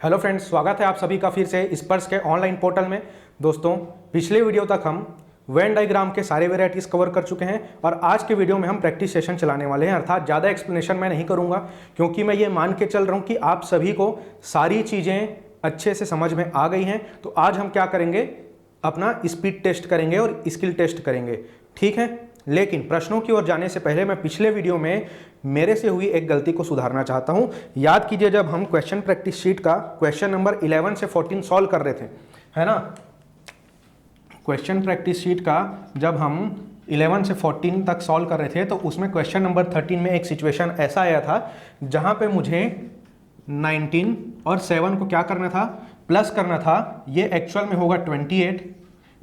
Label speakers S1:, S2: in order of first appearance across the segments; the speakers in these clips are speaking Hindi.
S1: हेलो फ्रेंड्स, स्वागत है आप सभी का फिर से स्पर्श के ऑनलाइन पोर्टल में। दोस्तों, पिछले वीडियो तक हम वेन डायग्राम के सारे वेराइटीज़ कवर कर चुके हैं और आज के वीडियो में हम प्रैक्टिस सेशन चलाने वाले हैं। अर्थात ज़्यादा एक्सप्लेनेशन मैं नहीं करूँगा क्योंकि मैं ये मान के चल रहा हूँ कि आप सभी को सारी चीज़ें अच्छे से समझ में आ गई हैं। तो आज हम क्या करेंगे, अपना स्पीड टेस्ट करेंगे और स्किल टेस्ट करेंगे, ठीक है। लेकिन प्रश्नों की ओर जाने से पहले मैं पिछले वीडियो में मेरे से हुई एक गलती को सुधारना चाहता हूं। याद कीजिए, जब हम क्वेश्चन प्रैक्टिस शीट का क्वेश्चन नंबर 11 से 14 सॉल्व कर रहे थे, है ना। क्वेश्चन प्रैक्टिस शीट का जब हम 11 से 14 तक सॉल्व कर रहे थे तो उसमें क्वेश्चन नंबर 13 में एक सिचुएशन ऐसा आया था जहां पे मुझे 19 और 7 को क्या करना था, प्लस करना था। ये एक्चुअल में होगा 28,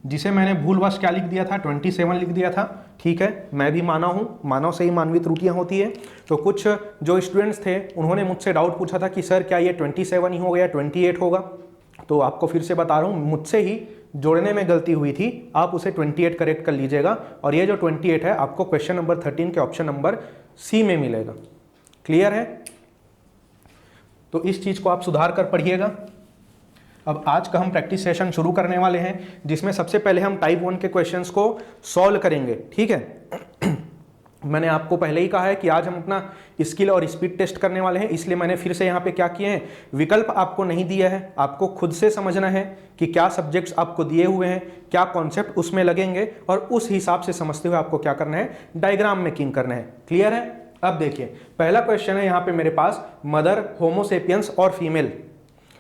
S1: जिसे मैंने भूलवश क्या लिख दिया था, 27 लिख दिया था, ठीक है। मैं भी मानव हूँ, मानव से ही मानवीय त्रुटियाँ होती है। तो कुछ जो स्टूडेंट्स थे उन्होंने मुझसे डाउट पूछा था कि सर क्या ये 27 ही हो गया, 28 होगा। तो आपको फिर से बता रहा हूँ, मुझसे ही जोड़ने में गलती हुई थी, आप उसे 28 करेक्ट कर लीजिएगा और ये जो 28 है आपको क्वेश्चन नंबर 13 के ऑप्शन नंबर सी में मिलेगा। क्लियर है? तो इस चीज़ को आप सुधार कर पढ़िएगा। अब आज का हम प्रैक्टिस सेशन शुरू करने वाले हैं जिसमें सबसे पहले हम टाइप 1 के क्वेश्चंस को सॉल्व करेंगे, ठीक है। मैंने आपको पहले ही कहा है कि आज हम अपना स्किल और स्पीड टेस्ट करने वाले हैं, इसलिए मैंने फिर से यहाँ पे क्या किए हैं, विकल्प आपको नहीं दिया है। आपको खुद से समझना है कि क्या सब्जेक्ट्स आपको दिए हुए हैं, क्या कॉन्सेप्ट उसमें लगेंगे और उस हिसाब से समझते हुए आपको क्या करना है, डायग्राम मेकिंग करना है। क्लियर है? अब देखिए, पहला क्वेश्चन है यहाँ पे मेरे पास, मदर होमोसेपियंस और फीमेल,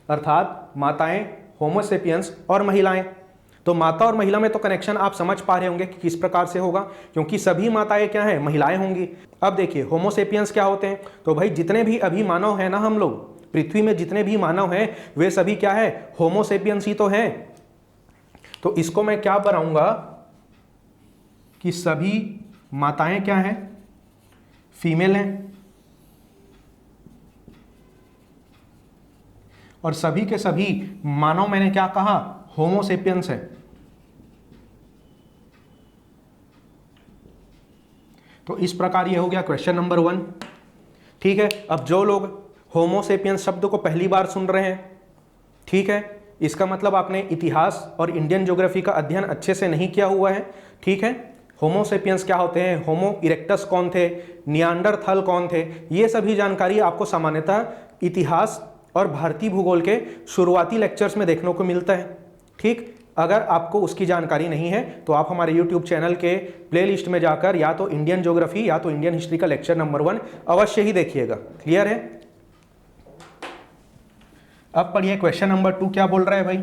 S1: अर्थात माताएं, होमोसेपियंस और महिलाएं। तो माता और महिला में तो कनेक्शन आप समझ पा रहे होंगे कि किस प्रकार से होगा, क्योंकि सभी माताएं क्या हैं, महिलाएं होंगी। अब देखिए, होमोसेपियंस क्या होते हैं, तो भाई जितने भी अभी मानव है ना, हम लोग पृथ्वी में जितने भी मानव हैं वे सभी क्या है, होमोसेपियंस ही तो हैं। तो इसको मैं क्या बनाऊंगा कि सभी माताएं क्या हैं, फीमेल हैं, और सभी के सभी मानव मैंने क्या कहा, होमोसेपियंस है। तो इस प्रकार ये हो गया क्वेश्चन नंबर 1, ठीक है। अब जो लोग होमोसेपियंस शब्द को पहली बार सुन रहे हैं, ठीक है, इसका मतलब आपने इतिहास और इंडियन ज्योग्राफी का अध्ययन अच्छे से नहीं किया हुआ है, ठीक है। होमोसेपियंस क्या होते हैं, होमो इरेक्टस कौन थे, नियांडरथल कौन थे, ये सभी जानकारी आपको सामान्यतः इतिहास और भारतीय भूगोल के शुरुआती लेक्चर्स में देखने को मिलता है, ठीक। अगर आपको उसकी जानकारी नहीं है तो आप हमारे YouTube चैनल के प्लेलिस्ट में जाकर या तो इंडियन ज्योग्राफी या तो इंडियन हिस्ट्री का लेक्चर नंबर 1 अवश्य ही देखिएगा। क्लियर है? अब पढ़िए क्वेश्चन नंबर 2 क्या बोल रहा है भाई,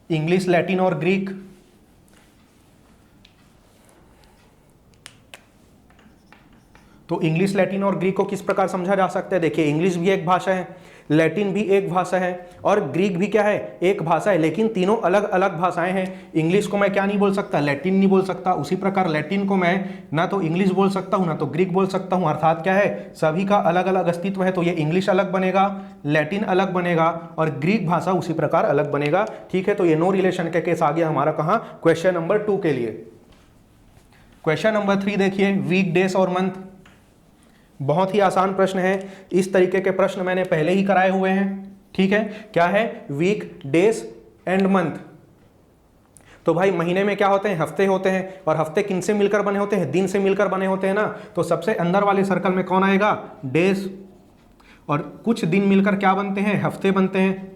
S1: इंग्लिश, लैटिन और ग्रीक। तो इंग्लिश, लैटिन और ग्रीक को किस प्रकार समझा जा सकता है। देखिए, इंग्लिश भी एक भाषा है, लैटिन भी एक भाषा है और ग्रीक भी क्या है, एक भाषा है, लेकिन तीनों अलग अलग भाषाएं हैं। इंग्लिश को मैं क्या नहीं बोल सकता, लैटिन नहीं बोल सकता। उसी प्रकार लैटिन को मैं ना तो इंग्लिश बोल सकता हूं ना तो ग्रीक बोल सकता हूं। अर्थात क्या है, सभी का अलग अलग अस्तित्व है। तो ये इंग्लिश अलग बनेगा, लैटिन अलग बनेगा और ग्रीक भाषा उसी प्रकार अलग बनेगा, ठीक है। तो ये नो रिलेशन का केस आ गया हमारा कहां, क्वेश्चन नंबर 2 के लिए। क्वेश्चन नंबर 3 देखिए, वीक डेज और मंथ। बहुत ही आसान प्रश्न है, इस तरीके के प्रश्न मैंने पहले ही कराए हुए हैं, ठीक है। क्या है, वीक, डेज एंड मंथ। तो भाई महीने में क्या होते हैं, हफ्ते होते हैं, और हफ्ते किन से मिलकर बने होते हैं, दिन से मिलकर बने होते हैं ना। तो सबसे अंदर वाले सर्कल में कौन आएगा, डेज, और कुछ दिन मिलकर क्या बनते हैं, हफ्ते बनते हैं,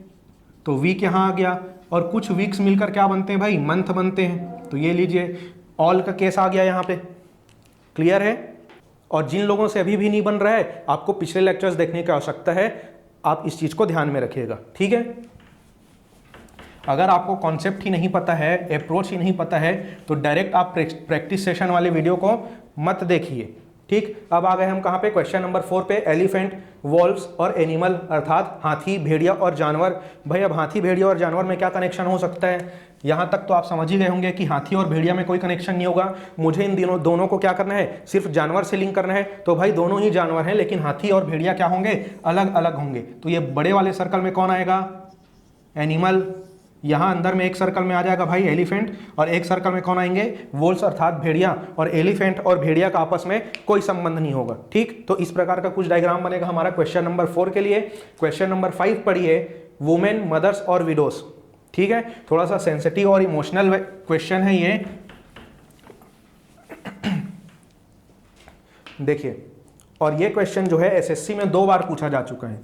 S1: तो वीक यहां आ गया। और कुछ वीक्स मिलकर क्या बनते हैं भाई, मंथ बनते हैं। तो ये लीजिए, ऑल का केस आ गया यहां पे। क्लियर है? और जिन लोगों से अभी भी नहीं बन रहा है, आपको पिछले लेक्चर्स देखने की आवश्यकता है, आप इस चीज को ध्यान में रखिएगा, ठीक है। अगर आपको कॉन्सेप्ट ही नहीं पता है, अप्रोच ही नहीं पता है, तो डायरेक्ट आप प्रैक्टिस सेशन वाले वीडियो को मत देखिए, ठीक। अब आ गए हम कहाँ पे, क्वेश्चन नंबर 4 पे, एलिफेंट, वॉल्व्स और एनिमल, अर्थात हाथी, भेड़िया और जानवर। भाई अब हाथी, भेड़िया और जानवर में क्या कनेक्शन हो सकता है, यहाँ तक तो आप समझ ही गए होंगे कि हाथी और भेड़िया में कोई कनेक्शन नहीं होगा। मुझे इन दोनों को क्या करना है, सिर्फ जानवर से लिंक करना है। तो भाई दोनों ही जानवर हैं, लेकिन हाथी और भेड़िया क्या होंगे, अलग अलग होंगे। तो ये बड़े वाले सर्कल में कौन आएगा, एनिमल। यहाँ अंदर में एक सर्कल में आ जाएगा भाई एलिफेंट, और एक सर्कल में कौन आएंगे, वोल्स अर्थात भेड़िया। और एलिफेंट और भेड़िया का आपस में कोई संबंध नहीं होगा, ठीक। तो इस प्रकार का कुछ डायग्राम बनेगा हमारा क्वेश्चन नंबर 4 के लिए। क्वेश्चन नंबर 5 पढ़िए, वुमेन, मदर्स और विडोस। ठीक है, थोड़ा सा सेंसिटिव और इमोशनल क्वेश्चन है ये। देखिए, और ये क्वेश्चन जो है एसएससी में 2 बार पूछा जा चुका है।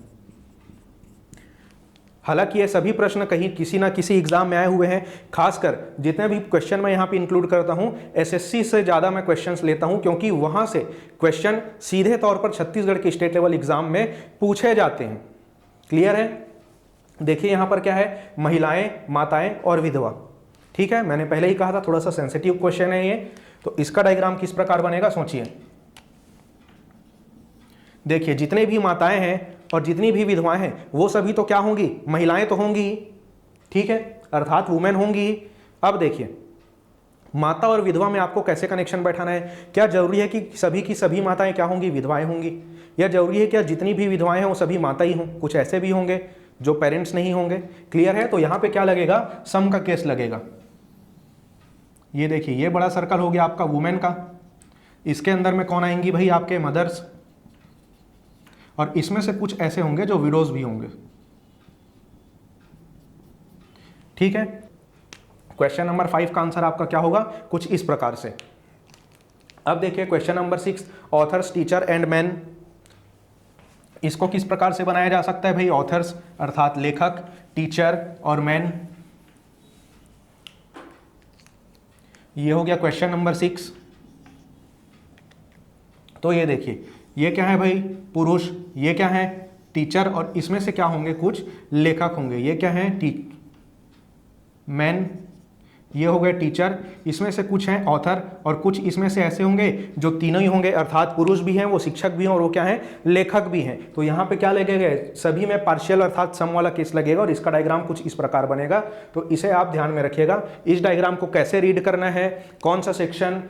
S1: हालांकि ये सभी प्रश्न कहीं किसी ना किसी एग्जाम में आए हुए हैं। खासकर जितने भी क्वेश्चन मैं यहाँ पे इंक्लूड करता हूँ, एसएससी से ज़्यादा मैं क्वेश्चंस लेता हूँ, क्योंकि वहाँ से क्वेश्चन सीधे तौर पर छत्तीसगढ़ के स्टेट लेवल एग्जाम में पूछे जाते हैं। क्लियर है? देखिए यहाँ पर क्या है, महिलाएं, माताएं और विधवा। ठीक है, मैंने पहले ही कहा था थोड़ा सा सेंसिटिव क्वेश्चन है ये। तो इसका डायग्राम किस प्रकार बनेगा सोचिए। देखिए, जितने भी माताएं हैं और जितनी भी विधवाएं हैं वो सभी तो क्या होंगी, महिलाएं तो होंगी ही। ठीक है, अर्थात वुमेन होंगी। अब देखिए, माता और विधवा में आपको कैसे कनेक्शन बैठाना है। क्या जरूरी है कि सभी की सभी माताएं क्या होंगी, विधवाएं होंगी, या जरूरी है क्या जितनी भी विधवाएं हैं वो सभी माता ही हों? कुछ ऐसे भी होंगे जो पेरेंट्स नहीं होंगे। क्लियर है? तो यहां पे क्या लगेगा, सम का केस लगेगा। ये देखिए, ये बड़ा सर्कल हो गया आपका वुमेन का। इसके अंदर में कौन आएंगी भाई, आपके मदर्स, और इसमें से कुछ ऐसे होंगे जो विडोज भी होंगे। ठीक है, क्वेश्चन नंबर 5 का आंसर आपका क्या होगा, कुछ इस प्रकार से। अब देखिए question number 6, authors, teacher and man. इसको किस प्रकार से बनाया जा सकता है भाई, ऑथर्स अर्थात लेखक, टीचर और मैन। ये हो गया क्वेश्चन नंबर 6। तो ये देखिए, ये क्या है भाई, पुरुष, ये क्या है, टीचर, और इसमें से क्या होंगे, कुछ लेखक होंगे। ये क्या है, मैन, ये हो गए टीचर, इसमें से कुछ हैं ऑथर, और कुछ इसमें से ऐसे होंगे जो तीनों ही होंगे, अर्थात पुरुष भी हैं, वो शिक्षक भी हैं, और वो क्या है, लेखक भी हैं। तो यहाँ पे क्या लगेगा, सभी में पार्शियल अर्थात सम वाला केस लगेगा, और इसका डायग्राम कुछ इस प्रकार बनेगा। तो इसे आप ध्यान में रखिएगा। इस डायग्राम को कैसे रीड करना है, कौन सा सेक्शन,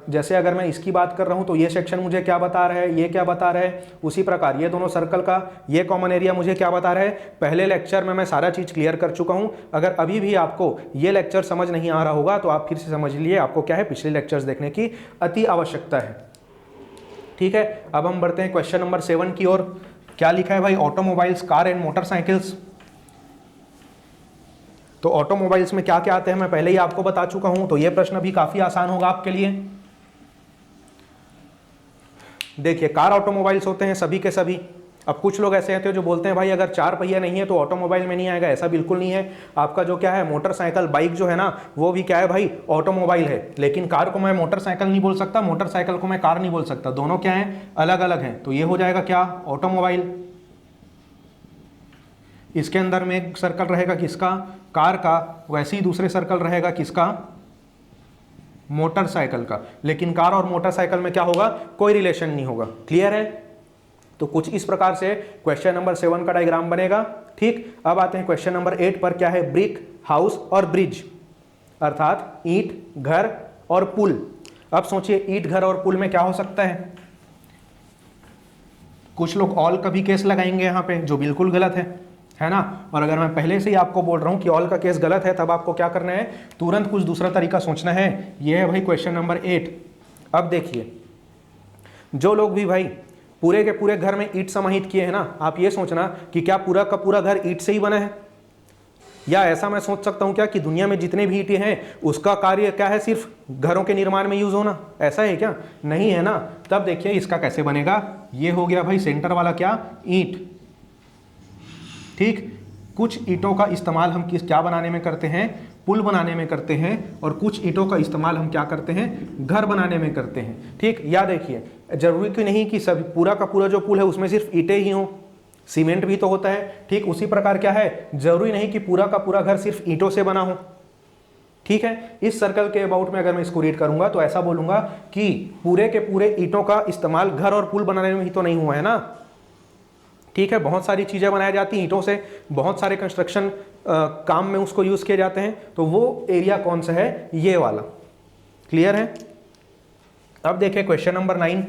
S1: जैसे अगर मैं इसकी बात कर रहा हूँ तो ये सेक्शन मुझे क्या बता रहा है, ये क्या बता रहा है, उसी प्रकार ये दोनों सर्कल का ये कॉमन एरिया मुझे क्या बता रहा है। पहले लेक्चर में मैं सारा चीज़ क्लियर कर चुका हूँ। अगर अभी भी आपको ये लेक्चर समझ नहीं आ रहा होगा तो आप फिर से समझ लिए, आपको क्या है, पिछले लेक्चर्स देखने की अति आवश्यकता है। ठीक है, अब हम बढ़ते हैं क्वेश्चन नंबर 7 की ओर। क्या लिखा है भाई, ऑटोमोबाइल्स, कार एंड मोटरसाइकिल्स। तो ऑटोमोबाइल्स में क्या क्या आते हैं मैं पहले ही आपको बता चुका हूं, तो यह प्रश्न भी काफी आसान होगा आपके लिए। देखिए, कार ऑटोमोबाइल्स होते हैं सभी के सभी। अब कुछ लोग ऐसे हैं जो बोलते हैं भाई अगर 4 पहिया नहीं है तो ऑटोमोबाइल में नहीं आएगा। ऐसा बिल्कुल नहीं है। आपका जो क्या है, मोटरसाइकिल, बाइक जो है ना, वो भी क्या है भाई, ऑटोमोबाइल है। लेकिन कार को मैं मोटरसाइकिल नहीं बोल सकता, मोटरसाइकिल को मैं कार नहीं बोल सकता, दोनों क्या है, अलग अलग हैं। तो ये हो जाएगा क्या, ऑटोमोबाइल। इसके अंदर में एक सर्कल रहेगा किसका, कार का, वैसे ही दूसरे सर्कल रहेगा किसका, मोटरसाइकिल का। लेकिन कार और मोटरसाइकिल में क्या होगा, कोई रिलेशन नहीं होगा। क्लियर है? तो कुछ इस प्रकार से क्वेश्चन नंबर 7 का डायग्राम बनेगा। ठीक, अब आते हैं क्वेश्चन नंबर 8 पर। क्या है, ब्रिक, हाउस और ब्रिज, अर्थात ईंट, घर और पुल। अब सोचिए, ईंट, घर और पुल में क्या हो सकता है। कुछ लोग ऑल का भी केस लगाएंगे यहाँ पे, जो बिल्कुल गलत है ना। और अगर मैं पहले से ही आपको बोल रहा हूं कि ऑल का केस गलत है, तब आपको क्या करना है, तुरंत कुछ दूसरा तरीका सोचना है। यह है भाई क्वेश्चन नंबर 8। अब देखिए, जो लोग भी भाई पूरे के पूरे घर में ईंट समाहित किए हैं ना, आप ये सोचना कि क्या पूरा का पूरा घर ईंट से ही बना है, या ऐसा मैं सोच सकता हूं क्या कि दुनिया में जितने भी ईंटें हैं उसका कार्य क्या है, सिर्फ घरों के निर्माण में यूज होना। ऐसा है क्या, नहीं है ना। तब देखिए इसका कैसे बनेगा। ये हो गया भाई सेंटर वाला क्या, ईंट। ठीक, कुछ ईंटों का इस्तेमाल हम क्या बनाने में करते हैं, पुल बनाने में करते हैं, और कुछ ईंटों का इस्तेमाल हम क्या करते हैं, घर बनाने में करते हैं। ठीक, या देखिए, जरूरी कि नहीं कि सभी पूरा का पूरा जो पुल है उसमें सिर्फ ईंटें ही हों, सीमेंट भी तो होता है। ठीक, उसी प्रकार क्या है, जरूरी नहीं कि पूरा का पूरा घर सिर्फ ईंटों से बना हो। ठीक है, इस सर्कल के अबाउट में अगर मैं इसको रीड करूंगा तो ऐसा बोलूंगा कि पूरे के पूरे ईंटों का इस्तेमाल घर और पुल बनाने में ही तो नहीं हुआ है ना। ठीक है, बहुत सारी चीज़ें बनाई जाती हैं ईंटों से, बहुत सारे कंस्ट्रक्शन काम में उसको यूज़ किए जाते हैं। तो वो एरिया कौन सा है, ये वाला। क्लियर है? अब देखिए question number 9,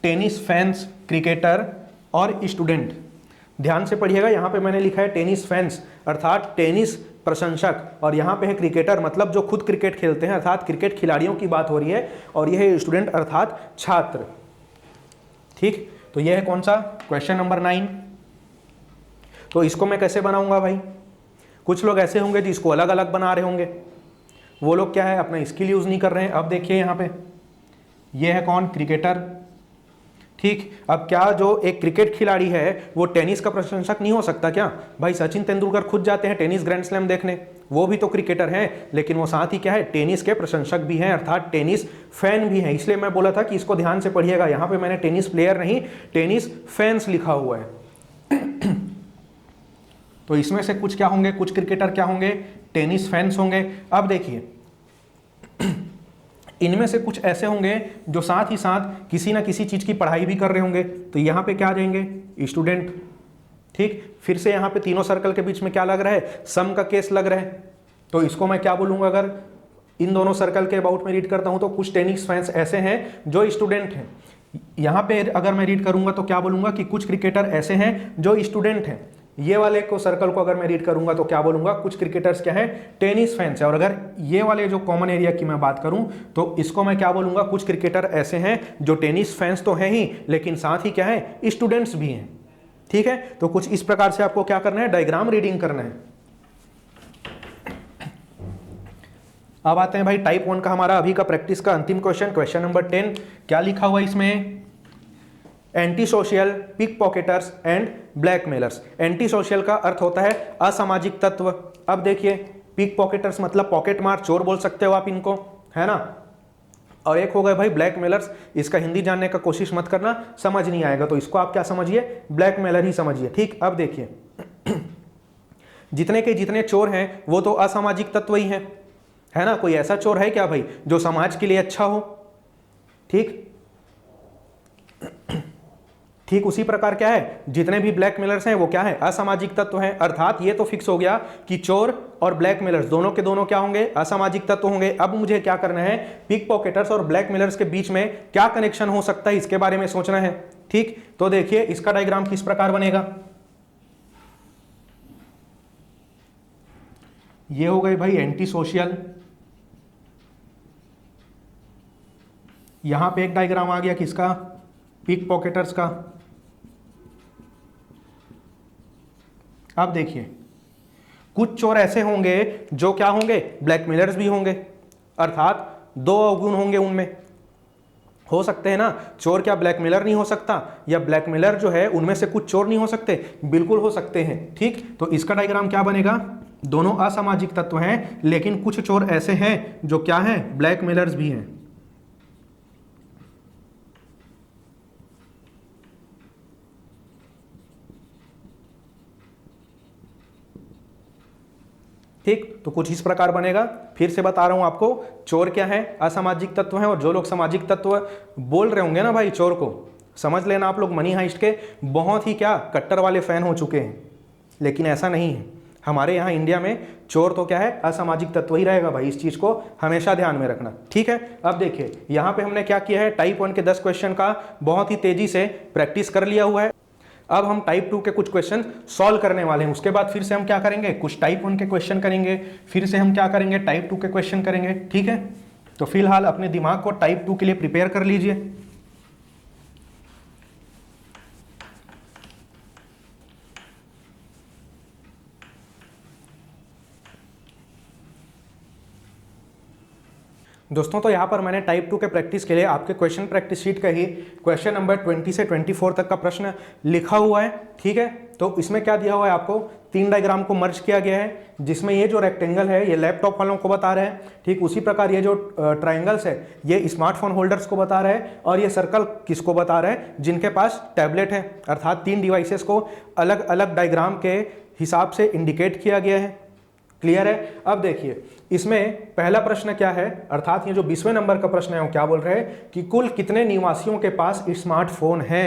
S1: tennis fans, cricketer और स्टूडेंट। ध्यान से पढ़िएगा, यहाँ पे मैंने लिखा है टेनिस फैंस अर्थात टेनिस प्रशंसक, और यहाँ पे है क्रिकेटर मतलब जो खुद क्रिकेट खेलते हैं, अर्थात क्रिकेट खिलाड़ियों की बात हो रही है, और यह है स्टूडेंट अर्थात छात्र। ठीक, तो यह है कौन सा, क्वेश्चन नंबर 9। तो इसको मैं कैसे बनाऊंगा भाई, कुछ लोग ऐसे होंगे जिसको अलग अलग बना रहे होंगे, वो लोग क्या है अपना स्किल यूज़ नहीं कर रहे हैं। अब देखिए यहाँ पे ये है कौन, क्रिकेटर, ठीक। अब क्या जो एक क्रिकेट खिलाड़ी है वो टेनिस का प्रशंसक नहीं हो सकता क्या? भाई सचिन तेंदुलकर खुद जाते हैं टेनिस ग्रैंड स्लैम देखने, वो भी तो क्रिकेटर हैं, लेकिन वो साथ ही क्या है, टेनिस के प्रशंसक भी हैं, अर्थात टेनिस फैन भी हैं। इसलिए मैं बोला था कि इसको ध्यान से पढ़िएगा, यहाँ पे मैंने टेनिस प्लेयर नहीं टेनिस फैंस लिखा हुआ है। तो इसमें से कुछ क्या होंगे, कुछ क्रिकेटर क्या होंगे, टेनिस फैंस होंगे। अब देखिए इनमें से कुछ ऐसे होंगे जो साथ ही साथ किसी ना किसी चीज़ की पढ़ाई भी कर रहे होंगे, तो यहाँ पे क्या आ जाएंगे, स्टूडेंट, ठीक। फिर से यहाँ पे तीनों सर्कल के बीच में क्या लग रहा है, सम का केस लग रहा है, तो इसको मैं क्या बोलूँगा, अगर इन दोनों सर्कल के अबाउट में रीड करता हूँ तो कुछ टेनिस फैंस ऐसे हैं जो स्टूडेंट हैं। यहाँ पे अगर मैं रीड करूँगा तो क्या बोलूँगा कि कुछ क्रिकेटर ऐसे हैं जो स्टूडेंट हैं। ये वाले को सर्कल को अगर मैं रीड करूंगा तो क्या बोलूंगा, कुछ क्रिकेटर्स क्या है, टेनिस फैंस है। और अगर ये वाले जो कॉमन एरिया की मैं बात करूं तो इसको मैं क्या बोलूंगा, कुछ क्रिकेटर ऐसे हैं जो टेनिस फैंस तो हैं ही, लेकिन साथ ही क्या है, स्टूडेंट्स भी हैं, ठीक है। तो कुछ इस प्रकार से आपको क्या करना है, डायग्राम रीडिंग करना है। अब आते हैं भाई टाइप 1 का हमारा अभी का प्रैक्टिस का अंतिम क्वेश्चन, क्वेश्चन नंबर 10। क्या लिखा हुआ इसमें, anti social, pick pocketers and blackmailers. Anti social का अर्थ होता है असामाजिक तत्व। अब देखिए पिक पॉकेटर्स मतलब पॉकेट मार, चोर बोल सकते हो आप इनको, है ना। और एक हो गए भाई ब्लैकमेलर्स, इसका हिंदी जानने का कोशिश मत करना, समझ नहीं आएगा, तो इसको आप क्या समझिए, ब्लैकमेलर ही समझिए, ठीक। अब देखिए जितने के जितने चोर हैं वो तो असामाजिक तत्व ही हैं, है ना। कोई ऐसा चोर है क्या भाई जो समाज के लिए अच्छा हो, ठीक। ठीक उसी प्रकार क्या है, जितने भी ब्लैकमेलर्स हैं वो क्या है, असामाजिक तत्व हैं। अर्थात ये तो फिक्स हो गया कि चोर और ब्लैकमेलर्स दोनों के दोनों क्या होंगे, असामाजिक तत्व होंगे। अब मुझे क्या करना है, पिक पॉकेटर्स और ब्लैकमेलर्स के बीच में क्या कनेक्शन हो सकता है इसके बारे में सोचना है, ठीक। तो देखिए इसका डायग्राम किस प्रकार बनेगा, ये हो गई भाई एंटी सोशल, यहां पे एक डायग्राम आ गया किसका, पिक पॉकेटर्स का। अब देखिए कुछ चोर ऐसे होंगे जो क्या होंगे, ब्लैकमेलर्स भी होंगे, अर्थात दो अवगुण होंगे उनमें, हो सकते हैं ना। चोर क्या ब्लैकमेलर नहीं हो सकता, या ब्लैकमेलर जो है उनमें से कुछ चोर नहीं हो सकते, बिल्कुल हो सकते हैं, ठीक। तो इसका डायग्राम क्या बनेगा, दोनों असामाजिक तत्व हैं लेकिन कुछ चोर ऐसे हैं जो क्या हैं, ब्लैकमेलर्स भी हैं, ठीक। तो कुछ इस प्रकार बनेगा, फिर से बता रहा हूं आपको, चोर क्या है, असामाजिक तत्व हैं, और जो लोग सामाजिक तत्व बोल रहे होंगे ना भाई चोर को, समझ लेना आप लोग मनी हाइस्ट के बहुत ही क्या कट्टर वाले फैन हो चुके हैं, लेकिन ऐसा नहीं है। हमारे यहाँ इंडिया में चोर तो क्या है, असामाजिक तत्व ही रहेगा भाई, इस चीज़ को हमेशा ध्यान में रखना, ठीक है। अब देखिए यहाँ पे हमने क्या किया है, टाइप 1 के 10 क्वेश्चन का बहुत ही तेजी से प्रैक्टिस कर लिया हुआ है। अब हम टाइप 2 के कुछ क्वेश्चन सॉल्व करने वाले हैं, उसके बाद फिर से हम क्या करेंगे, कुछ टाइप 1 के क्वेश्चन करेंगे, फिर से हम क्या करेंगे, टाइप 2 के क्वेश्चन करेंगे, ठीक है। तो फिलहाल अपने दिमाग को टाइप 2 के लिए प्रिपेयर कर लीजिए। दोस्तों तो यहाँ पर मैंने टाइप 2 के प्रैक्टिस के लिए आपके क्वेश्चन प्रैक्टिस शीट का ही क्वेश्चन नंबर 20 से 24 तक का प्रश्न लिखा हुआ है, ठीक है। तो इसमें क्या दिया हुआ है, आपको 3 डायग्राम को मर्ज किया गया है, जिसमें ये जो रेक्टेंगल है ये लैपटॉप वालों को बता रहा है, ठीक। उसी प्रकार ये जो ट्राइंगल्स है ये स्मार्टफोन होल्डर्स को बता रहा है, और ये सर्कल किसको बता रहा है, जिनके पास टैबलेट है। अर्थात 3 डिवाइसेस को अलग अलग डायग्राम के हिसाब से इंडिकेट किया गया है, क्लियर है। अब देखिए इसमें पहला प्रश्न क्या है, अर्थात ये जो 20वें नंबर का प्रश्न है वो क्या बोल रहे हैं कि कुल कितने निवासियों के पास स्मार्टफोन है।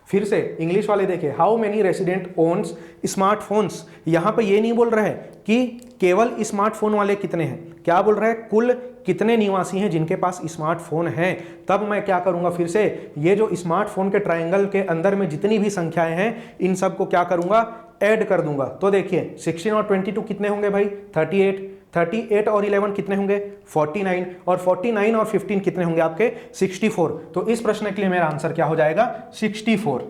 S1: फिर से इंग्लिश वाले देखिए, how many resident owns smartphones. यहां पे ये नहीं बोल रहा है कि केवल स्मार्टफोन वाले कितने हैं, क्या बोल रहा है, कुल कितने निवासी हैं जिनके पास स्मार्टफोन हैं। तब मैं क्या करूंगा, फिर से ये जो स्मार्टफोन के ट्राइंगल के अंदर में जितनी भी संख्याएं हैं इन सब को क्या करूंगा, ऐड कर दूंगा। तो देखिए 16 और 22 कितने होंगे भाई, 38 और 11 कितने होंगे, 49, और 49 और 15 कितने होंगे आपके, 64। तो इस प्रश्न के लिए मेरा आंसर क्या हो जाएगा, 64।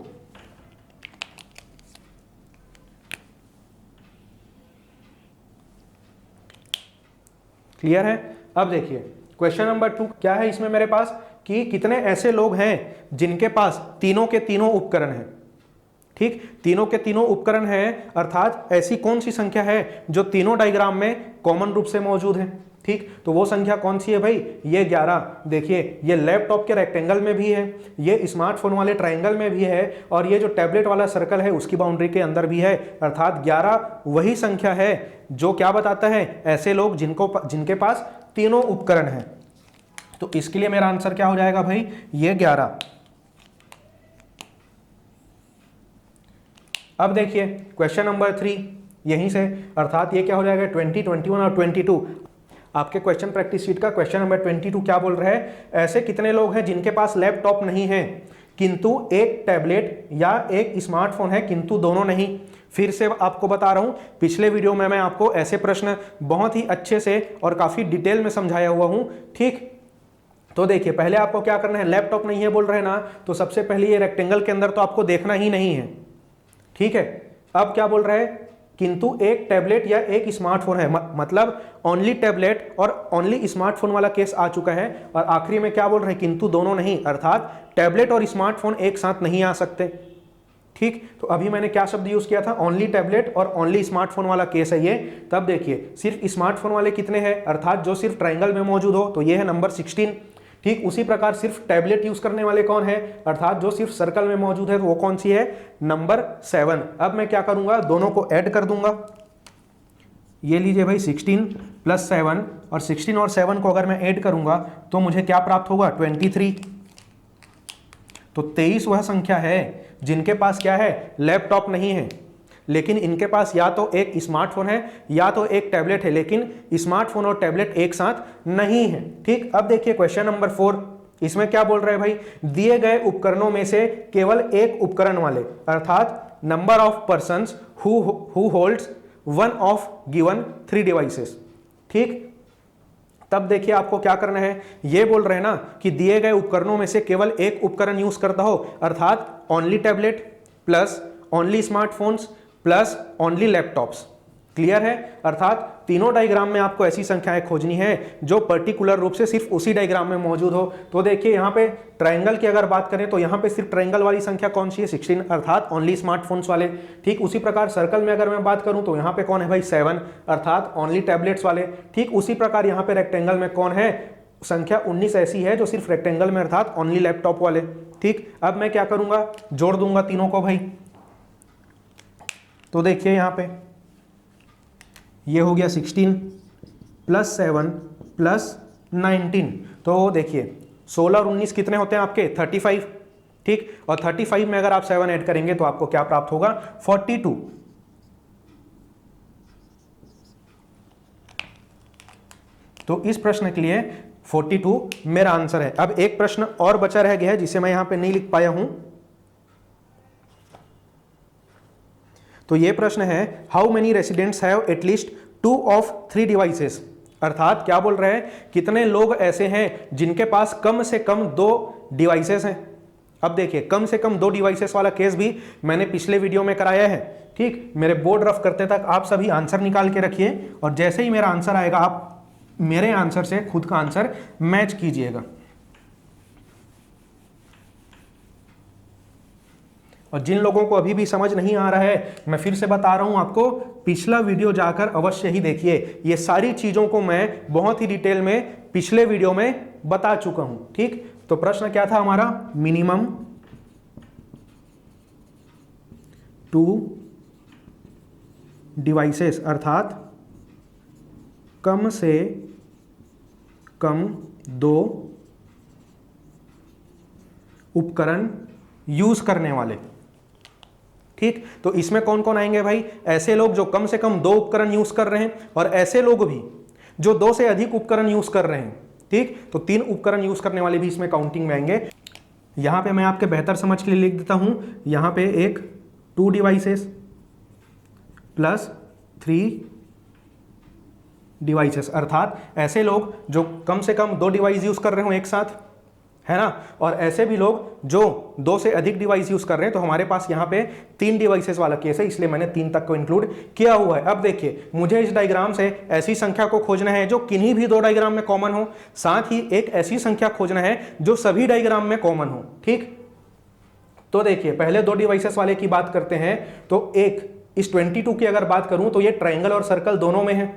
S1: क्लियर है। अब देखिए क्वेश्चन नंबर 2 क्या है इसमें मेरे पास कि कितने ऐसे लोग हैं जिनके पास तीनों के तीनों उपकरण हैं। ठीक, तीनों के तीनों उपकरण हैं, अर्थात ऐसी कौन सी संख्या है जो तीनों डायग्राम में कॉमन रूप से मौजूद है। ठीक, तो वो संख्या कौन सी है भाई, ये 11। देखिए ये लैपटॉप के रेक्टेंगल में भी है, ये स्मार्टफोन वाले ट्रायंगल में भी है, और ये जो टैबलेट वाला सर्कल है उसकी बाउंड्री के अंदर भी है। अर्थात 11 वही संख्या है जो क्या बताता है, ऐसे लोग जिनके पास तीनों उपकरण हैं। तो इसके लिए मेरा आंसर क्या हो जाएगा भाई, ये 11। अब देखिए क्वेश्चन नंबर 3 यहीं से, अर्थात ये क्या हो जाएगा 20, 21 और 22। आपके क्वेश्चन प्रैक्टिस शीट का क्वेश्चन नंबर 22 क्या बोल रहा है, ऐसे कितने लोग हैं जिनके पास लैपटॉप नहीं है किंतु एक टैबलेट या एक स्मार्टफोन है किंतु दोनों नहीं। फिर से आपको बता रहा हूं, पिछले वीडियो में मैं आपको ऐसे प्रश्न बहुत ही अच्छे से और काफी डिटेल में समझाया हुआ हूं। ठीक, तो देखिए पहले आपको क्या करना है, लैपटॉप नहीं है बोल रहे हैं ना, तो सबसे पहले ये रेक्टेंगल के अंदर तो आपको देखना ही नहीं है। ठीक है, अब क्या बोल रहा है, किंतु एक टैबलेट या एक स्मार्टफोन है, मतलब ओनली टैबलेट और ओनली स्मार्टफोन वाला केस आ चुका है। और आखिरी में क्या बोल रहे हैं, किंतु दोनों नहीं, अर्थात टैबलेट और स्मार्टफोन एक साथ नहीं आ सकते। ठीक, तो अभी मैंने क्या शब्द यूज किया था, ओनली टैबलेट और ओनली स्मार्टफोन वाला केस है ये। तब देखिए सिर्फ स्मार्टफोन वाले कितने हैं, अर्थात जो सिर्फ ट्रायंगल में मौजूद हो, तो ये है नंबर 16। ठीक, उसी प्रकार सिर्फ टैबलेट यूज करने वाले कौन है, अर्थात जो सिर्फ सर्कल में मौजूद है, वो कौन सी है, नंबर 7। अब मैं क्या करूंगा, दोनों को ऐड कर दूंगा। ये लीजिए भाई 16 + 7, और 16 और 7 को अगर मैं ऐड करूंगा तो मुझे क्या प्राप्त होगा, 23। तो 23 वह संख्या है जिनके पास क्या है, लैपटॉप नहीं है, लेकिन इनके पास या तो एक स्मार्टफोन है या तो एक टैबलेट है, लेकिन स्मार्टफोन और टैबलेट एक साथ नहीं है। ठीक, अब देखिए क्वेश्चन नंबर 4, इसमें क्या बोल रहे हैं भाई, दिए गए उपकरणों में से केवल एक उपकरण वाले, अर्थात number of persons who holds one of given 3 devices. ठीक, तब देखिए आपको क्या करना है, ये बोल रहे हैं ना कि दिए गए उपकरणों में से केवल एक उपकरण यूज करता हो, अर्थात only tablet plus only smartphones plus only laptops. Clear है, अर्थात तीनों डायग्राम में आपको ऐसी संख्याएं खोजनी है जो पर्टिकुलर रूप से सिर्फ उसी डायग्राम में मौजूद हो। तो देखिए यहाँ पे ट्रायंगल की अगर बात करें तो यहाँ पे सिर्फ ट्रायंगल वाली संख्या कौन सी है, 16, अर्थात ओनली स्मार्टफोन्स वाले। ठीक, उसी प्रकार सर्कल में अगर मैं बात करूं तो यहाँ पे कौन है भाई, 7, अर्थात ओनली टैबलेट्स वाले। ठीक, उसी प्रकार यहाँ पे रेक्टेंगल में कौन है, संख्या 19 ऐसी है जो सिर्फ रेक्टेंगल में, अर्थात ओनली लैपटॉप वाले। ठीक, अब मैं क्या करूंगा, जोड़ दूंगा तीनों को भाई। तो देखिए यहाँ पे ये हो गया 16 + 7 + 19, तो देखिए 16 और 19 कितने होते हैं आपके, 35। ठीक, और 35 में अगर आप 7 ऐड करेंगे तो आपको क्या प्राप्त होगा, 42। तो इस प्रश्न के लिए 42 मेरा आंसर है। अब एक प्रश्न और बचा रह गया है जिसे मैं यहां पे नहीं लिख पाया हूं। तो ये प्रश्न है, how many residents have at least 2 of 3 devices, अर्थात क्या बोल रहे हैं, कितने लोग ऐसे हैं जिनके पास कम से कम 2 डिवाइसेस हैं। अब देखिए कम से कम 2 डिवाइसेस वाला केस भी मैंने पिछले वीडियो में कराया है। ठीक, मेरे बोर्ड रफ करते तक आप सभी आंसर निकाल के रखिए, और जैसे ही मेरा आंसर आएगा आप मेरे आंसर से खुद का आंसर मैच कीजिएगा। और जिन लोगों को अभी भी समझ नहीं आ रहा है, मैं फिर से बता रहा हूं आपको, पिछला वीडियो जाकर अवश्य ही देखिए। ये सारी चीजों को मैं बहुत ही डिटेल में पिछले वीडियो में बता चुका हूं। ठीक, तो प्रश्न क्या था हमारा, मिनिमम 2 डिवाइसेस, अर्थात कम से कम 2 उपकरण यूज करने वाले। ठीक, तो इसमें कौन कौन आएंगे भाई, ऐसे लोग जो कम से कम 2 उपकरण यूज कर रहे हैं, और ऐसे लोग भी जो 2 से अधिक उपकरण यूज कर रहे हैं। ठीक, तो 3 उपकरण यूज करने वाले भी इसमें काउंटिंग में आएंगे। यहां पे मैं आपके बेहतर समझ के लिए लिख देता हूं, यहां पे एक 2 डिवाइसेस प्लस 3 डिवाइसेस, अर्थात ऐसे लोग जो कम से कम 2 डिवाइस यूज कर रहे हो एक साथ, है ना। और ऐसे भी लोग जो 2 से अधिक डिवाइस यूज कर रहे हैं, तो हमारे पास यहाँ पे 3 डिवाइसेस वाला केस है, इसलिए मैंने 3 तक को इंक्लूड किया हुआ है। अब देखिए, मुझे इस डायग्राम से ऐसी संख्या को खोजना है जो किन्हीं भी 2 डायग्राम में कॉमन हो, साथ ही एक ऐसी संख्या खोजना है जो सभी डायग्राम में कॉमन हो। ठीक, तो देखिए पहले 2 डिवाइसेस वाले की बात करते हैं। तो एक इस 22 की अगर बात करूं तो ये ट्रायंगल और सर्कल दोनों में है।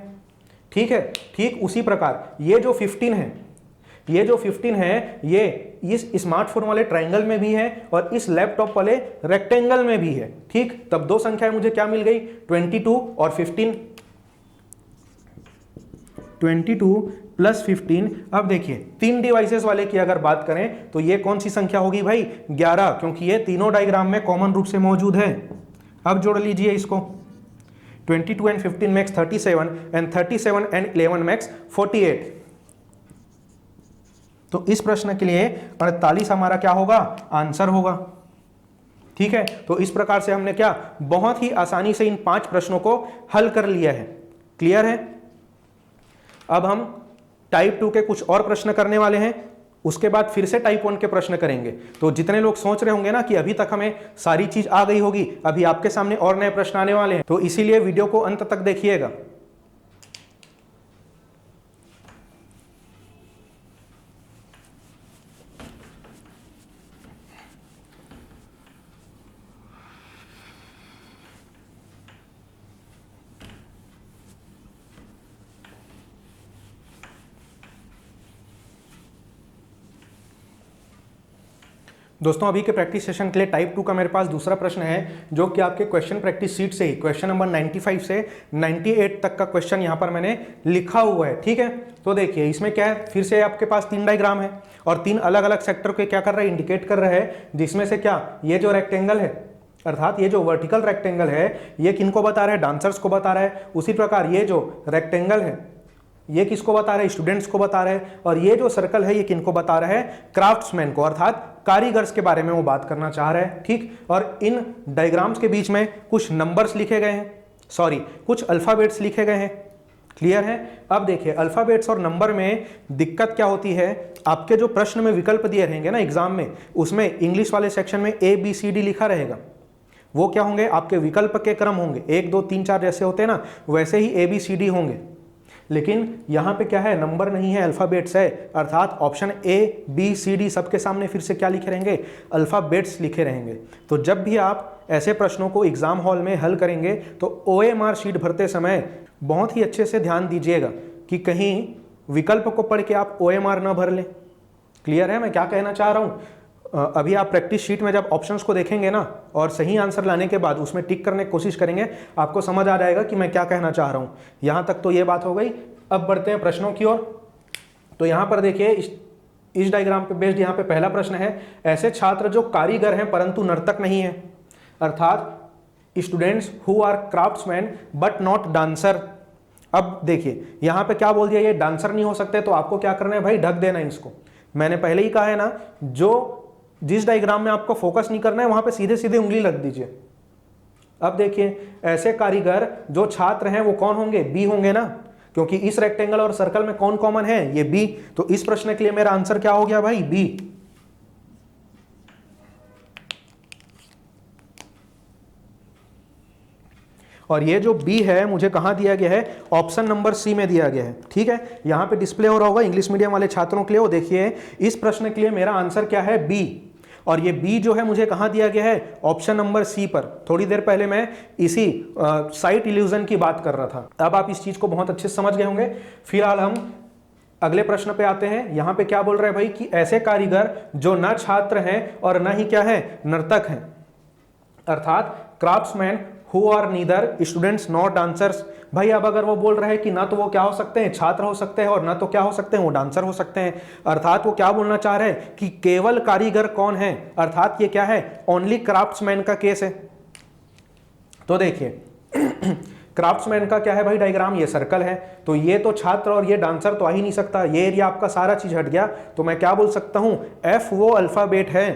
S1: ठीक है, ठीक उसी प्रकार ये जो 15 है, ये जो 15 है, ये इस स्मार्टफोन वाले ट्रायंगल में भी है और इस लैपटॉप वाले रेक्टेंगल में भी है। ठीक, तब 2 संख्याएं मुझे क्या मिल गई, 22 और 15, 22 प्लस 15। अब देखिए 3 डिवाइसेस वाले की अगर बात करें तो ये कौन सी संख्या होगी भाई, 11, क्योंकि ये तीनों डायग्राम में कॉमन रूप से मौजूद है। अब जोड़ लीजिए इसको, 22 and 15 makes 37 and 37 and 11 makes 48। तो इस प्रश्न के लिए 48 हमारा क्या होगा, आंसर होगा। ठीक है, तो इस प्रकार से हमने क्या बहुत ही आसानी से इन 5 प्रश्नों को हल कर लिया है। क्लियर है। अब हम टाइप 2 के कुछ और प्रश्न करने वाले हैं, उसके बाद फिर से टाइप 1 के प्रश्न करेंगे। तो जितने लोग सोच रहे होंगे ना कि अभी तक हमें सारी चीज आ गई होगी, अभी आपके सामने और नए प्रश्न आने वाले हैं, तो इसीलिए वीडियो को अंत तक देखिएगा। दोस्तों अभी के प्रैक्टिस सेशन के लिए टाइप 2 का मेरे पास दूसरा प्रश्न है, जो कि आपके क्वेश्चन प्रैक्टिस सीट से ही क्वेश्चन नंबर 95 से 98 तक का क्वेश्चन यहाँ पर मैंने लिखा हुआ है। ठीक है, तो देखिए इसमें क्या है, फिर से आपके पास 3 डायग्राम है और 3 अलग अलग सेक्टर के क्या कर रहा है, इंडिकेट कर रहा है, जिसमें से क्या ये जो रेक्टेंगल है, अर्थात ये जो वर्टिकल रेक्टेंगल है, ये किनको बता रहा है, डांसर्स को बता रहा है। उसी प्रकार ये जो रेक्टेंगल है, ये किसको बता रहा है, स्टूडेंट्स को बता रहा है। और ये जो सर्कल है, ये किनको बता रहा है, क्राफ्ट्समैन को, अर्थात कारीगर्स के बारे में वो बात करना चाह रहा है। ठीक, और इन डायग्राम्स के बीच में कुछ नंबर्स लिखे गए हैं, सॉरी कुछ अल्फाबेट्स लिखे गए हैं। क्लियर है। अब देखिए अल्फाबेट्स और नंबर में दिक्कत क्या होती है, आपके जो प्रश्न में विकल्प दिए रहेंगे ना एग्जाम में, उसमें इंग्लिश वाले सेक्शन में ABCD लिखा रहेगा। वो क्या होंगे, आपके विकल्प के क्रम होंगे, 1 2 3 4 जैसे होते हैं ना, वैसे ही ABCD होंगे। लेकिन यहाँ पे क्या है, नंबर नहीं है, अल्फाबेट्स है, अर्थात ऑप्शन ABCD सबके सामने फिर से क्या लिखे रहेंगे, अल्फाबेट्स लिखे रहेंगे। तो जब भी आप ऐसे प्रश्नों को एग्जाम हॉल में हल करेंगे तो OMR शीट भरते समय बहुत ही अच्छे से ध्यान दीजिएगा कि कहीं विकल्प को पढ़ के आप OMR ना भर लें। क्लियर है मैं क्या कहना चाह रहा हूँ। अभी आप प्रैक्टिस शीट में जब ऑप्शंस को देखेंगे ना और सही आंसर लाने के बाद उसमें टिक करने की कोशिश करेंगे, आपको समझ आ जाएगा कि मैं क्या कहना चाह रहा हूँ। यहाँ तक तो ये बात हो गई। अब बढ़ते हैं प्रश्नों की ओर। तो यहाँ पर देखिए इस डायग्राम पे बेस्ड यहाँ पे पहला प्रश्न है, ऐसे छात्र जो कारीगर हैं परंतु नर्तक नहीं है, अर्थात students who are craftsman but not dancer. अब देखिए यहाँ पे क्या बोल दिया, ये डांसर नहीं हो सकते, तो आपको क्या करना है भाई, ढक देना है इसको। मैंने पहले ही कहा है ना, जो जिस डायग्राम में आपको फोकस नहीं करना है वहां पे सीधे सीधे उंगली रख दीजिए। अब देखिए ऐसे कारीगर जो छात्र हैं वो कौन होंगे, बी होंगे ना, क्योंकि इस रेक्टेंगल और सर्कल में कौन कॉमन है, ये बी। तो इस प्रश्न के लिए मेरा आंसर क्या हो गया भाई, बी। और ये जो बी है मुझे कहां दिया गया है, ऑप्शन नंबर सी में दिया गया है। ठीक है, यहां पे डिस्प्ले हो रहा होगा इंग्लिश मीडियम वाले छात्रों के लिए। वो देखिए इस प्रश्न के लिए मेरा आंसर क्या है, बी। और ये बी जो है मुझे कहां दिया गया है, ऑप्शन नंबर सी पर। थोड़ी देर पहले मैं इसी साइट इल्यूजन की बात कर रहा था। अब आप इस चीज को बहुत अच्छे से समझ गए होंगे। फिलहाल हम अगले प्रश्न पे आते हैं। यहां पे क्या बोल रहे हैं भाई कि ऐसे कारीगर जो ना छात्र हैं और ना ही क्या है, नर्तक हैं, अर्थात craftsman who are neither students not dancers. भाई अब अगर वो बोल रहे हैं कि ना तो वो क्या हो सकते हैं, छात्र हो सकते हैं, और ना तो क्या हो सकते हैं, वो डांसर हो सकते हैं, अर्थात वो क्या बोलना चाह रहे हैं कि केवल कारीगर कौन है, अर्थात ये क्या है, ओनली क्राफ्ट्समैन का केस है। तो देखिए क्राफ्ट्समैन का क्या है भाई डायग्राम, ये सर्कल है, तो ये तो छात्र और ये डांसर तो आ ही नहीं सकता, ये एरिया आपका सारा चीज हट गया। तो मैं क्या बोल सकता हूं, एफ वो अल्फाबेट है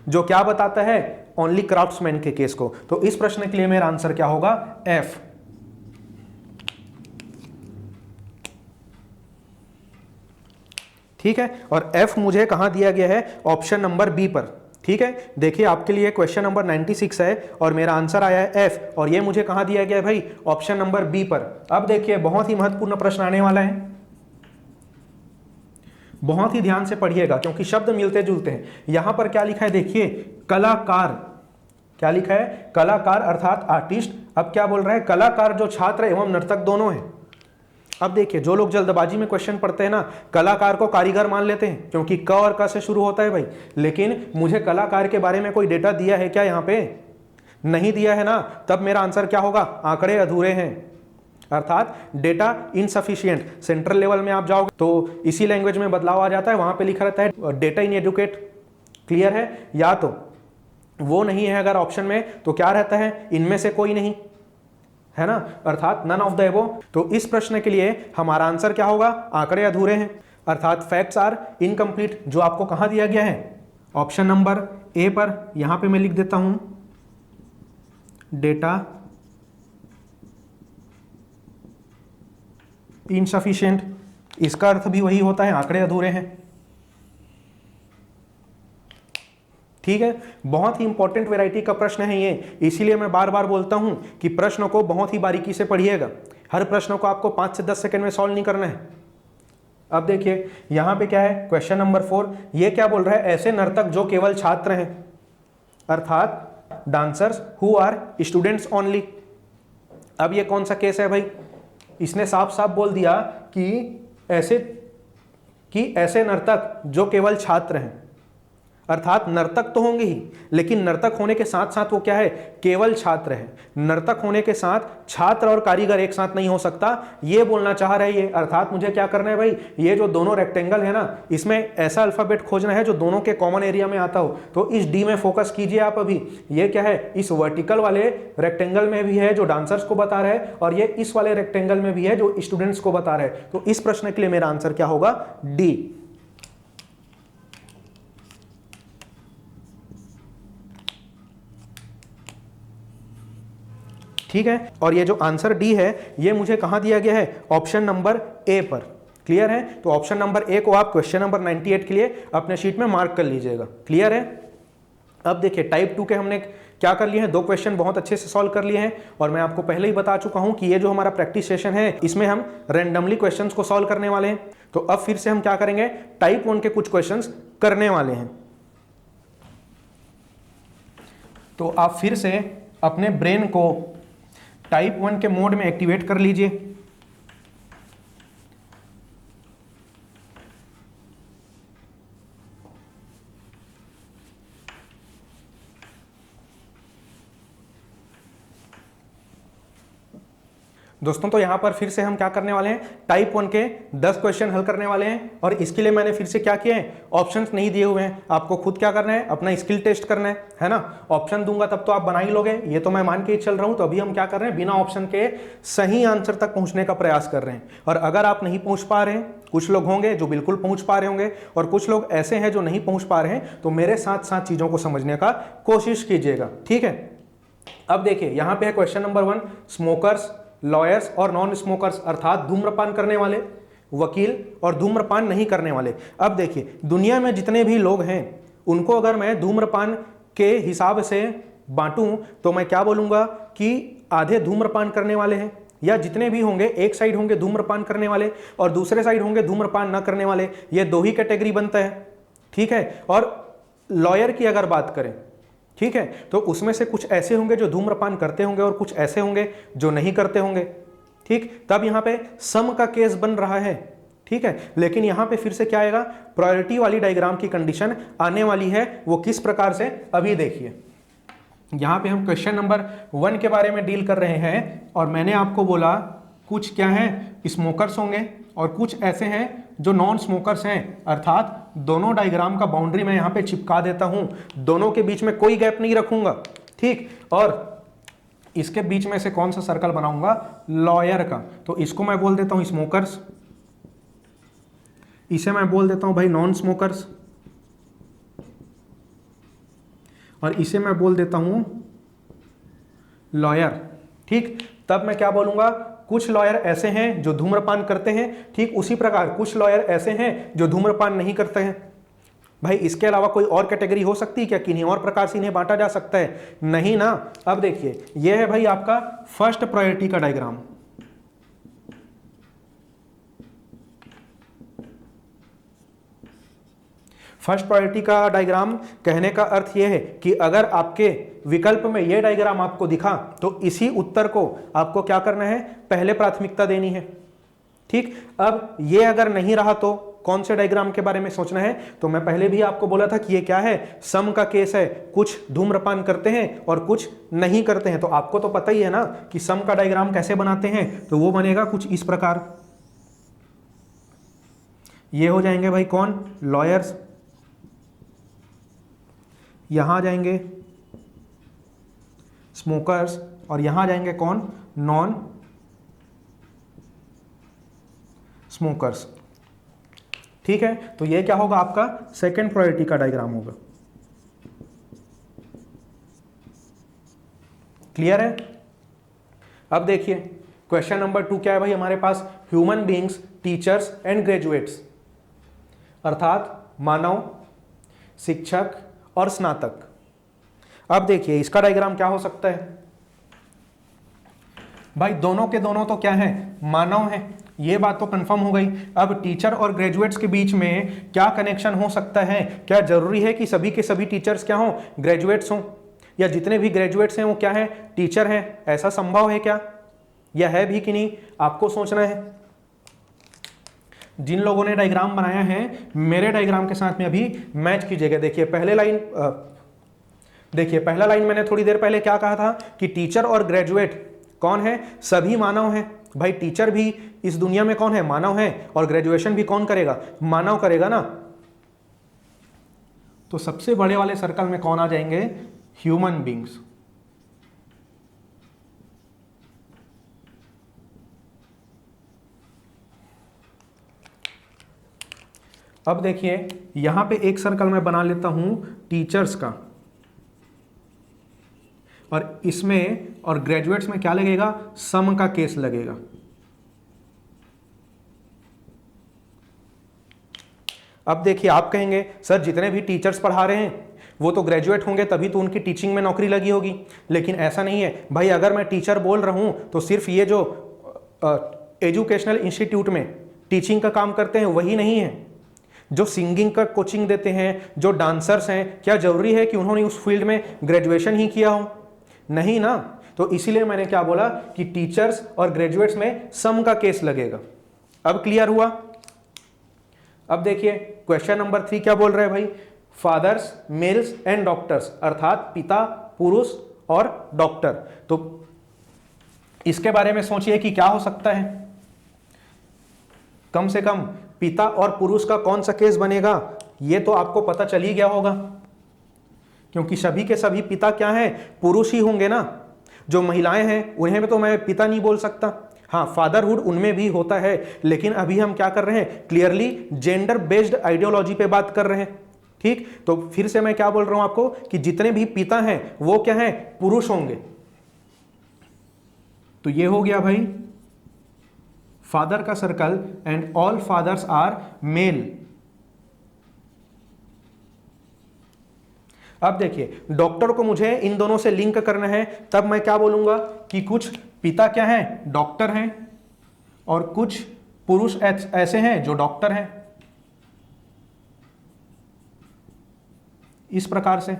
S1: जो क्या बताता है, ओनली क्राफ्ट्समैन के केस को। तो इस प्रश्न के लिए मेरा आंसर क्या होगा, एफ। ठीक है, और F मुझे कहाँ दिया गया है, ऑप्शन नंबर बी पर। ठीक है, देखिए आपके लिए क्वेश्चन नंबर 96 है और मेरा आंसर आया है F, और ये मुझे कहाँ दिया गया है भाई, ऑप्शन नंबर बी पर। अब देखिए बहुत ही महत्वपूर्ण प्रश्न आने वाला है, बहुत ही ध्यान से पढ़िएगा क्योंकि शब्द मिलते जुलते हैं। यहां पर क्या लिखा है देखिए, कलाकार, क्या लिखा है, कलाकार अर्थात आर्टिस्ट। अब क्या बोल रहा है, कलाकार जो छात्र एवं नर्तक दोनों हैं। अब देखिए जो लोग जल्दबाजी में क्वेश्चन पढ़ते हैं ना, कलाकार को कारीगर मान लेते हैं क्योंकि क और क से शुरू होता है भाई, लेकिन मुझे कलाकार के बारे में कोई डेटा दिया है क्या, यहाँ पे नहीं दिया है ना, तब मेरा आंसर क्या होगा, आंकड़े अधूरे हैं, अर्थात डेटा इनसफिशिएंट। सेंट्रल लेवल में आप जाओगे तो इसी लैंग्वेज में बदलाव आ जाता है, वहां पे लिखा रहता है डेटा इन एडुकेट। क्लियर है, या तो वो नहीं है अगर ऑप्शन में, तो क्या रहता है, इनमें से कोई नहीं, है ना, अर्थात नन ऑफ द एबोव। तो इस प्रश्न के लिए हमारा आंसर क्या होगा, आंकड़े अधूरे हैं, अर्थात फैक्ट्स आर इनकम्प्लीट, जो आपको कहां दिया गया है, ऑप्शन नंबर ए पर। यहां पे मैं लिख देता हूं डेटा इनसफिशिएंट, इसका अर्थ भी वही होता है, आंकड़े अधूरे हैं। ठीक है, बहुत ही इंपॉर्टेंट वैरायटी का प्रश्न है ये, इसीलिए मैं बार बार बोलता हूं कि प्रश्न को बहुत ही बारीकी से पढ़िएगा। हर प्रश्न को आपको 5 से 10 सेकंड में सॉल्व नहीं करना है। अब देखिए यहां पे क्या है, क्वेश्चन नंबर 4, ये क्या बोल रहा है, ऐसे नर्तक जो केवल छात्र हैं, अर्थात dancers who are students only. अब ये कौन सा केस है भाई, इसने साफ साफ बोल दिया कि ऐसे नर्तक जो केवल छात्र हैं, अर्थात नर्तक तो होंगे ही, लेकिन नर्तक होने के साथ साथ वो क्या है, केवल छात्र है। नर्तक होने के साथ छात्र और कारीगर एक साथ नहीं हो सकता, ये बोलना चाह रहे हैं ये। अर्थात मुझे क्या करना है भाई, ये जो दोनों रेक्टेंगल है ना, इसमें ऐसा अल्फाबेट खोजना है जो दोनों के कॉमन एरिया में आता हो। तो इस डी में फोकस कीजिए आप अभी। ये क्या है, इस वर्टिकल वाले रेक्टेंगल में भी है जो डांसर्स को बता रहा है, और ये इस वाले रेक्टेंगल में भी है जो स्टूडेंट्स को बता रहा है। तो इस प्रश्न के लिए मेरा आंसर क्या होगा, डी। ठीक है, और ये जो आंसर डी है ये मुझे कहां दिया गया है, ऑप्शन नंबर ए पर। क्लियर है, तो ऑप्शन नंबर ए को आप क्वेश्चन नंबर 98 के लिए अपने शीट में मार्क कर लीजिएगा। क्लियर है। अब देखिए टाइप 2 के हमने क्या कर लिए हैं, 2 क्वेश्चन बहुत अच्छे से सॉल्व कर लिए हैं, और मैं आपको पहले ही बता चुका हूं कि ये जो हमारा प्रैक्टिस सेशन है इसमें हम रैंडमली क्वेश्चंस को सॉल्व करने वाले हैं। तो अब फिर से हम क्या करेंगे, टाइप 1 के कुछ क्वेश्चंस करने वाले हैं। तो आप फिर से अपने ब्रेन को टाइप 1 के मोड में एक्टिवेट कर लीजिए। दोस्तों तो यहां पर फिर से हम क्या करने वाले हैं, टाइप 1 के 10 क्वेश्चन हल करने वाले हैं, और इसके लिए मैंने फिर से क्या किए हैं, ऑप्शंस नहीं दिए हुए हैं। आपको खुद क्या करना है, अपना स्किल टेस्ट करना है ना। ऑप्शन दूंगा तब तो आप बना ही लोगे, ये तो मैं मान के ही चल रहा हूं। तो अभी हम क्या कर रहे हैं, बिना ऑप्शन के सही आंसर तक पहुंचने का प्रयास कर रहे हैं। और अगर आप नहीं पहुंच पा रहे हैं, कुछ लोग होंगे जो बिल्कुल पहुंच पा रहे होंगे, और कुछ लोग ऐसे हैं जो नहीं पहुंच पा रहे हैं, तो मेरे साथ साथ चीजों को समझने का कोशिश कीजिएगा। ठीक है, अब देखिए यहां पे है क्वेश्चन नंबर 1, स्मोकर्स, लॉयर्स और नॉन स्मोकर्स, अर्थात धूम्रपान करने वाले, वकील और धूम्रपान नहीं करने वाले। अब देखिए दुनिया में जितने भी लोग हैं उनको अगर मैं धूम्रपान के हिसाब से बांटूं तो मैं क्या बोलूंगा कि आधे धूम्रपान करने वाले हैं, या जितने भी होंगे एक साइड होंगे धूम्रपान करने वाले और दूसरे साइड होंगे धूम्रपान न करने वाले, ये 2 ही कैटेगरी बनता है। ठीक है, और लॉयर की अगर बात करें, ठीक है, तो उसमें से कुछ ऐसे होंगे जो धूम्रपान करते होंगे और कुछ ऐसे होंगे जो नहीं करते होंगे। ठीक, तब यहां पे सम का केस बन रहा है। ठीक है, लेकिन यहां पे फिर से क्या आएगा, प्रायोरिटी वाली डायग्राम की कंडीशन आने वाली है। वो किस प्रकार से, अभी देखिए। यहां पे हम क्वेश्चन नंबर 1 के बारे में डील कर रहे हैं, और मैंने आपको बोला कुछ क्या है, स्मोकर्स होंगे और कुछ ऐसे हैं जो नॉन स्मोकर्स हैं। अर्थात दोनों डायग्राम का बाउंड्री मैं यहां पे चिपका देता हूं, दोनों के बीच में कोई गैप नहीं रखूंगा। ठीक, और इसके बीच में से कौन सा सर्कल बनाऊंगा, लॉयर का। तो इसको मैं बोल देता हूं स्मोकर्स, इसे मैं बोल देता हूं भाई नॉन स्मोकर्स, और इसे मैं बोल देता हूं लॉयर। ठीक, तब मैं क्या बोलूंगा, कुछ लॉयर ऐसे हैं जो धूम्रपान करते हैं, ठीक उसी प्रकार कुछ लॉयर ऐसे हैं जो धूम्रपान नहीं करते हैं। भाई इसके अलावा कोई और कैटेगरी हो सकती है क्या? किन्हीं और प्रकार से इन्हें बांटा जा सकता है? नहीं ना। अब देखिए यह है भाई आपका फर्स्ट प्रायोरिटी का डायग्राम। फर्स्ट प्रायोरिटी का डायग्राम कहने का अर्थ यह है कि अगर आपके विकल्प में यह डायग्राम आपको दिखा तो इसी उत्तर को आपको क्या करना है? पहले प्राथमिकता देनी है। ठीक, अब ये अगर नहीं रहा तो कौन से डायग्राम के बारे में सोचना है? तो मैं पहले भी आपको बोला था कि ये क्या है, सम का केस है, कुछ धूम्रपान करते हैं और कुछ नहीं करते हैं। तो आपको तो पता ही है ना कि सम का डायग्राम कैसे बनाते हैं, तो वो बनेगा कुछ इस प्रकार। ये हो जाएंगे भाई कौन? लॉयर्स। यहां जाएंगे स्मोकर्स और यहां जाएंगे कौन? Non smokers. ठीक है, तो ये क्या होगा? आपका सेकंड प्रायोरिटी का डायग्राम होगा। क्लियर है? अब देखिए क्वेश्चन नंबर 2 क्या है भाई हमारे पास? Human beings, teachers and graduates, अर्थात मानव, शिक्षक और स्नातक। अब देखिए इसका डायग्राम क्या हो सकता है? भाई दोनों के दोनों तो क्या है? मानव है, ये बात तो कंफर्म हो गई। अब टीचर और ग्रेजुएट्स के बीच में क्या कनेक्शन हो सकता है? क्या जरूरी है कि सभी के सभी टीचर्स क्या हों? ग्रेजुएट्स हों, या जितने भी ग्रेजुएट्स हैं वो क्या है? टीचर हैं। ऐसा संभव है क्या? यह है भी कि नहीं, आपको सोचना है। जिन लोगों ने डायग्राम बनाया है मेरे डायग्राम के साथ में अभी मैच कीजिएगा। देखिए पहला लाइन मैंने थोड़ी देर पहले क्या कहा था कि टीचर और ग्रेजुएट कौन है? सभी मानव हैं। भाई टीचर भी इस दुनिया में कौन है? मानव है। और ग्रेजुएशन भी कौन करेगा? मानव करेगा ना। तो सबसे बड़े वाले सर्कल में कौन आ जाएंगे? Human beings. अब देखिए यहां पे एक सर्कल मैं बना लेता हूं टीचर्स का, और इसमें और ग्रेजुएट्स में क्या लगेगा? सम का केस लगेगा। अब देखिए आप कहेंगे सर जितने भी टीचर्स पढ़ा रहे हैं वो तो ग्रेजुएट होंगे तभी तो उनकी टीचिंग में नौकरी लगी होगी, लेकिन ऐसा नहीं है भाई। अगर मैं टीचर बोल रहा हूं तो सिर्फ ये जो एजुकेशनल इंस्टीट्यूट में टीचिंग का काम करते हैं वही नहीं है। जो सिंगिंग का कोचिंग देते हैं, जो डांसर्स हैं, क्या जरूरी है कि उन्होंने उस फील्ड में ग्रेजुएशन ही किया हो? नहीं ना। तो इसीलिए मैंने क्या बोला कि टीचर्स और ग्रेजुएट्स में सम का केस लगेगा। अब क्लियर हुआ? अब देखिए क्वेश्चन नंबर 3 क्या बोल रहे हैं भाई? फादर्स, मेल्स एंड डॉक्टर्स, अर्थात पिता, पुरुष और डॉक्टर। तो इसके बारे में सोचिए कि क्या हो सकता है। कम से कम पिता और पुरुष का कौन सा केस बनेगा ये तो आपको पता चल ही गया होगा, क्योंकि सभी के सभी पिता क्या हैं? पुरुष ही होंगे ना। जो महिलाएं हैं उन्हें में तो मैं पिता नहीं बोल सकता। हाँ, फादरहुड उनमें भी होता है, लेकिन अभी हम क्या कर रहे हैं? क्लियरली जेंडर बेस्ड आइडियोलॉजी पे बात कर रहे हैं। ठीक, तो फिर से मैं क्या बोल रहा हूं आपको कि जितने भी पिता हैं वो क्या हैं? पुरुष होंगे। तो ये हो गया भाई फादर का circle, and all fathers are male. अब देखिए डॉक्टर को मुझे इन दोनों से लिंक करना है, तब मैं क्या बोलूंगा कि कुछ पिता क्या हैं? डॉक्टर हैं, और कुछ पुरुष ऐसे हैं जो डॉक्टर हैं। इस प्रकार से।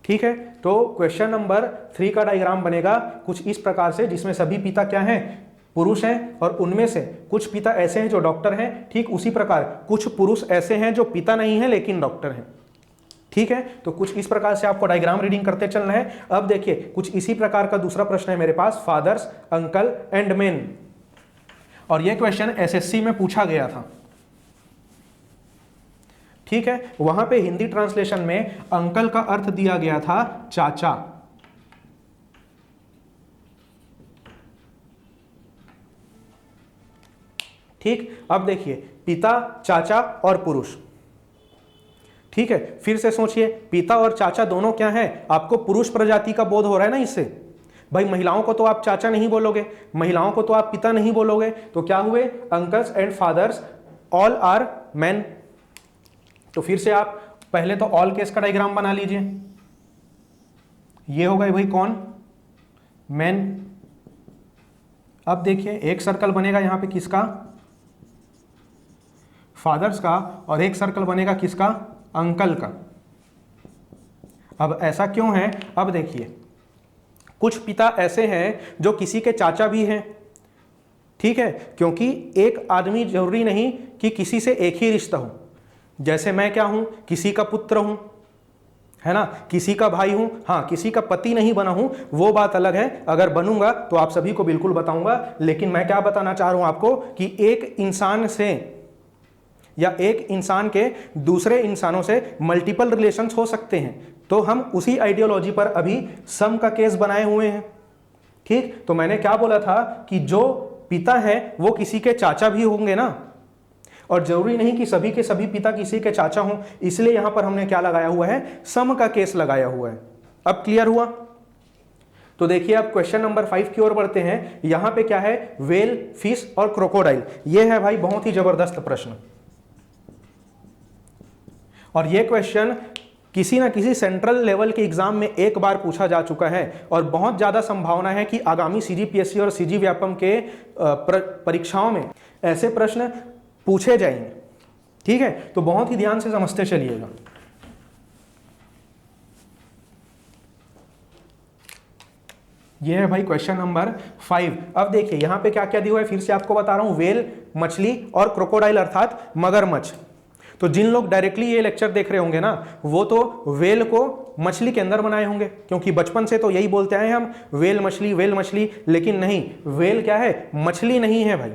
S1: ठीक है, तो क्वेश्चन नंबर 3 का डायग्राम बनेगा कुछ इस प्रकार से, जिसमें सभी पिता क्या हैं? पुरुष हैं, और उनमें से कुछ पिता ऐसे हैं जो डॉक्टर हैं। ठीक उसी प्रकार कुछ पुरुष ऐसे हैं जो पिता नहीं हैं लेकिन डॉक्टर हैं। ठीक है, तो कुछ इस प्रकार से आपको डायग्राम रीडिंग करते चलना है। अब देखिए कुछ इसी प्रकार का दूसरा प्रश्न है मेरे पास, फादर्स, अंकल एंड मेन, और यह क्वेश्चन एसएससी में पूछा गया था। ठीक है, वहां पे हिंदी ट्रांसलेशन में अंकल का अर्थ दिया गया था चाचा। ठीक, अब देखिए पिता, चाचा और पुरुष। ठीक है, फिर से सोचिए पिता और चाचा दोनों क्या हैं? आपको पुरुष प्रजाति का बोध हो रहा है ना इससे। भाई महिलाओं को तो आप चाचा नहीं बोलोगे, महिलाओं को तो आप पिता नहीं बोलोगे, तो क्या हुए, uncles and fathers all are man. तो फिर से आप पहले तो ऑल केस का डायग्राम बना लीजिए। ये हो गए भाई कौन, मैन। अब देखिए एक सर्कल बनेगा यहां पे किसका, फादर्स का, और एक सर्कल बनेगा किसका, अंकल का। अब ऐसा क्यों है, अब देखिए कुछ पिता ऐसे हैं जो किसी के चाचा भी हैं, ठीक है, क्योंकि एक आदमी जरूरी नहीं कि किसी से एक ही रिश्ता हो। जैसे मैं क्या हूं, किसी का पुत्र हूं, है ना, किसी का भाई हूं, हाँ किसी का पति नहीं बना हूं, वो बात अलग है। अगर बनूंगा तो आप सभी को बिल्कुल बताऊंगा। लेकिन मैं क्या बताना चाह रहा हूं आपको कि एक इंसान से या एक इंसान के दूसरे इंसानों से मल्टीपल रिलेशंस हो सकते हैं। तो हम उसी आइडियोलॉजी पर अभी सम का केस बनाए हुए हैं, ठीक। तो मैंने क्या बोला था कि जो पिता है वो किसी के चाचा भी होंगे ना, और जरूरी नहीं कि सभी के सभी पिता किसी के चाचा हों, इसलिए यहां पर हमने क्या लगाया हुआ है, सम का केस लगाया हुआ है। अब क्लियर हुआ। तो देखिए अब क्वेश्चन नंबर 5 की ओर बढ़ते हैं। यहां पे क्या है, वेल, फिश और क्रोकोडाइल। ये है भाई बहुत ही जबरदस्त प्रश्न, और ये क्वेश्चन किसी ना किसी सेंट्रल लेवल के एग्जाम में एक बार पूछा जा चुका है, और बहुत ज्यादा संभावना है कि आगामी सीजीपीएससी और सीजी व्यापम के परीक्षाओं में ऐसे प्रश्न पूछे जाएंगे, ठीक है। तो बहुत ही ध्यान से समझते चलिएगा। यह है भाई क्वेश्चन नंबर 5। अब देखिए यहां पे क्या क्या दिया हुआ है, फिर से आपको बता रहा हूं, वेल, मछली और क्रोकोडाइल अर्थात मगरमच्छ। तो जिन लोग डायरेक्टली ये लेक्चर देख रहे होंगे ना, वो तो वेल को मछली के अंदर बनाए होंगे, क्योंकि बचपन से तो यही बोलते आए हम, वेल मछली। लेकिन नहीं, वेल क्या है, मछली नहीं है भाई।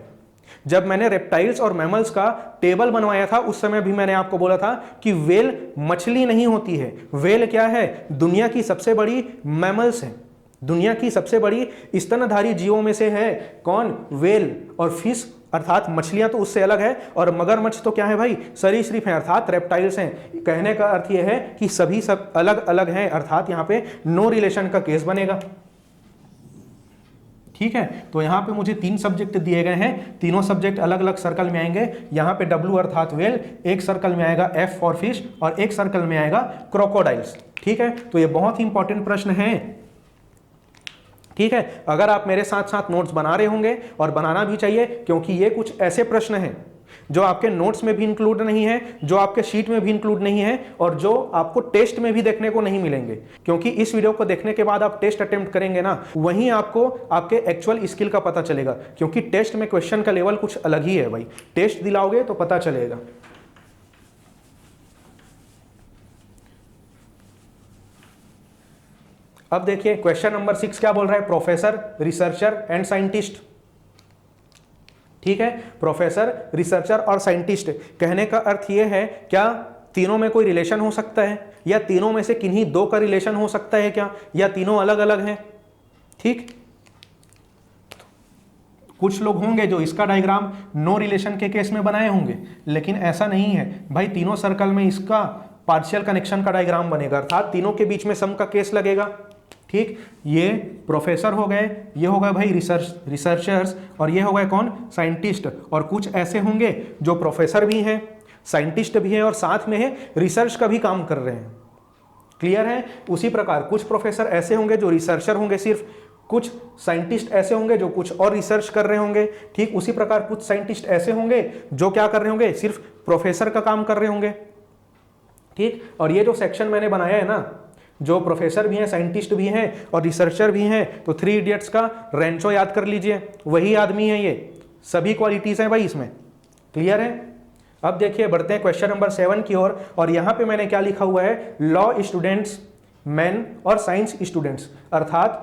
S1: जब मैंने रेप्टाइल्स और मैमल्स का टेबल बनवाया था उस समय भी मैंने आपको बोला था कि वेल मछली नहीं होती है। वेल क्या है, दुनिया की सबसे बड़ी मैमल्स है, दुनिया की सबसे बड़ी स्तनधारी जीवों में से है कौन, वेल। और फिश अर्थात मछलियां तो उससे अलग है, और मगरमच्छ तो क्या है भाई, सरीसृप हैं अर्थात रेप्टाइल्स हैं। कहने का अर्थ यह है कि सभी सब अलग अलग हैं, अर्थात यहां पे नो रिलेशन का केस बनेगा, ठीक है। तो यहां पे मुझे 3 सब्जेक्ट दिए गए हैं, तीनों सब्जेक्ट अलग अलग सर्कल में आएंगे। यहां पे W अर्थात वेल, एक सर्कल में आएगा F फॉर फिश, और एक सर्कल में आएगा क्रोकोडाइल्स, ठीक है। तो ये बहुत ही इंपॉर्टेंट प्रश्न है, ठीक है। अगर आप मेरे साथ साथ नोट्स बना रहे होंगे, और बनाना भी चाहिए, क्योंकि ये कुछ ऐसे प्रश्न हैं जो आपके नोट्स में भी इंक्लूड नहीं है, जो आपके शीट में भी इंक्लूड नहीं है, और जो आपको टेस्ट में भी देखने को नहीं मिलेंगे। क्योंकि इस वीडियो को देखने के बाद आप टेस्ट अटेम्प्ट करेंगे ना, वहीं आपको आपके एक्चुअल स्किल का पता चलेगा, क्योंकि टेस्ट में क्वेश्चन का लेवल कुछ अलग ही है भाई। टेस्ट दिलाओगे तो पता चलेगा। अब देखिए क्वेश्चन नंबर 6 क्या बोल रहा है, प्रोफेसर, रिसर्चर एंड साइंटिस्ट, ठीक है। प्रोफेसर, रिसर्चर और साइंटिस्ट, कहने का अर्थ यह है, क्या तीनों में कोई रिलेशन हो सकता है, या तीनों में से किन्हीं 2 का रिलेशन हो सकता है क्या, या तीनों अलग अलग हैं, ठीक। कुछ लोग होंगे जो इसका डायग्राम नो रिलेशन के केस में बनाए होंगे, लेकिन ऐसा नहीं है भाई। तीनों सर्कल में इसका पार्शियल कनेक्शन का डायग्राम बनेगा, अर्थात तीनों के बीच में सम का केस लगेगा, ठीक। ये प्रोफेसर हो गए, ये हो गए भाई रिसर्चर्स, और ये हो गए कौन, साइंटिस्ट। और कुछ ऐसे होंगे जो प्रोफेसर भी हैं, साइंटिस्ट भी हैं, और साथ में है रिसर्च का भी काम कर रहे हैं, क्लियर है। उसी प्रकार कुछ प्रोफेसर ऐसे होंगे जो रिसर्चर होंगे सिर्फ, कुछ साइंटिस्ट ऐसे होंगे जो कुछ और रिसर्च कर रहे होंगे, ठीक। उसी प्रकार कुछ साइंटिस्ट ऐसे होंगे जो क्या कर रहे होंगे, सिर्फ प्रोफेसर का काम कर रहे होंगे, ठीक। और ये जो सेक्शन मैंने बनाया है ना, जो प्रोफेसर भी हैं, साइंटिस्ट भी हैं और रिसर्चर भी हैं, तो 3 इडियट्स का रेंचो याद कर लीजिए, वही आदमी है, ये सभी क्वालिटीज हैं भाई इसमें, क्लियर है। अब देखिए बढ़ते हैं क्वेश्चन नंबर 7 की ओर, और यहां पे मैंने क्या लिखा हुआ है, लॉ स्टूडेंट्स मैन और साइंस स्टूडेंट्स, अर्थात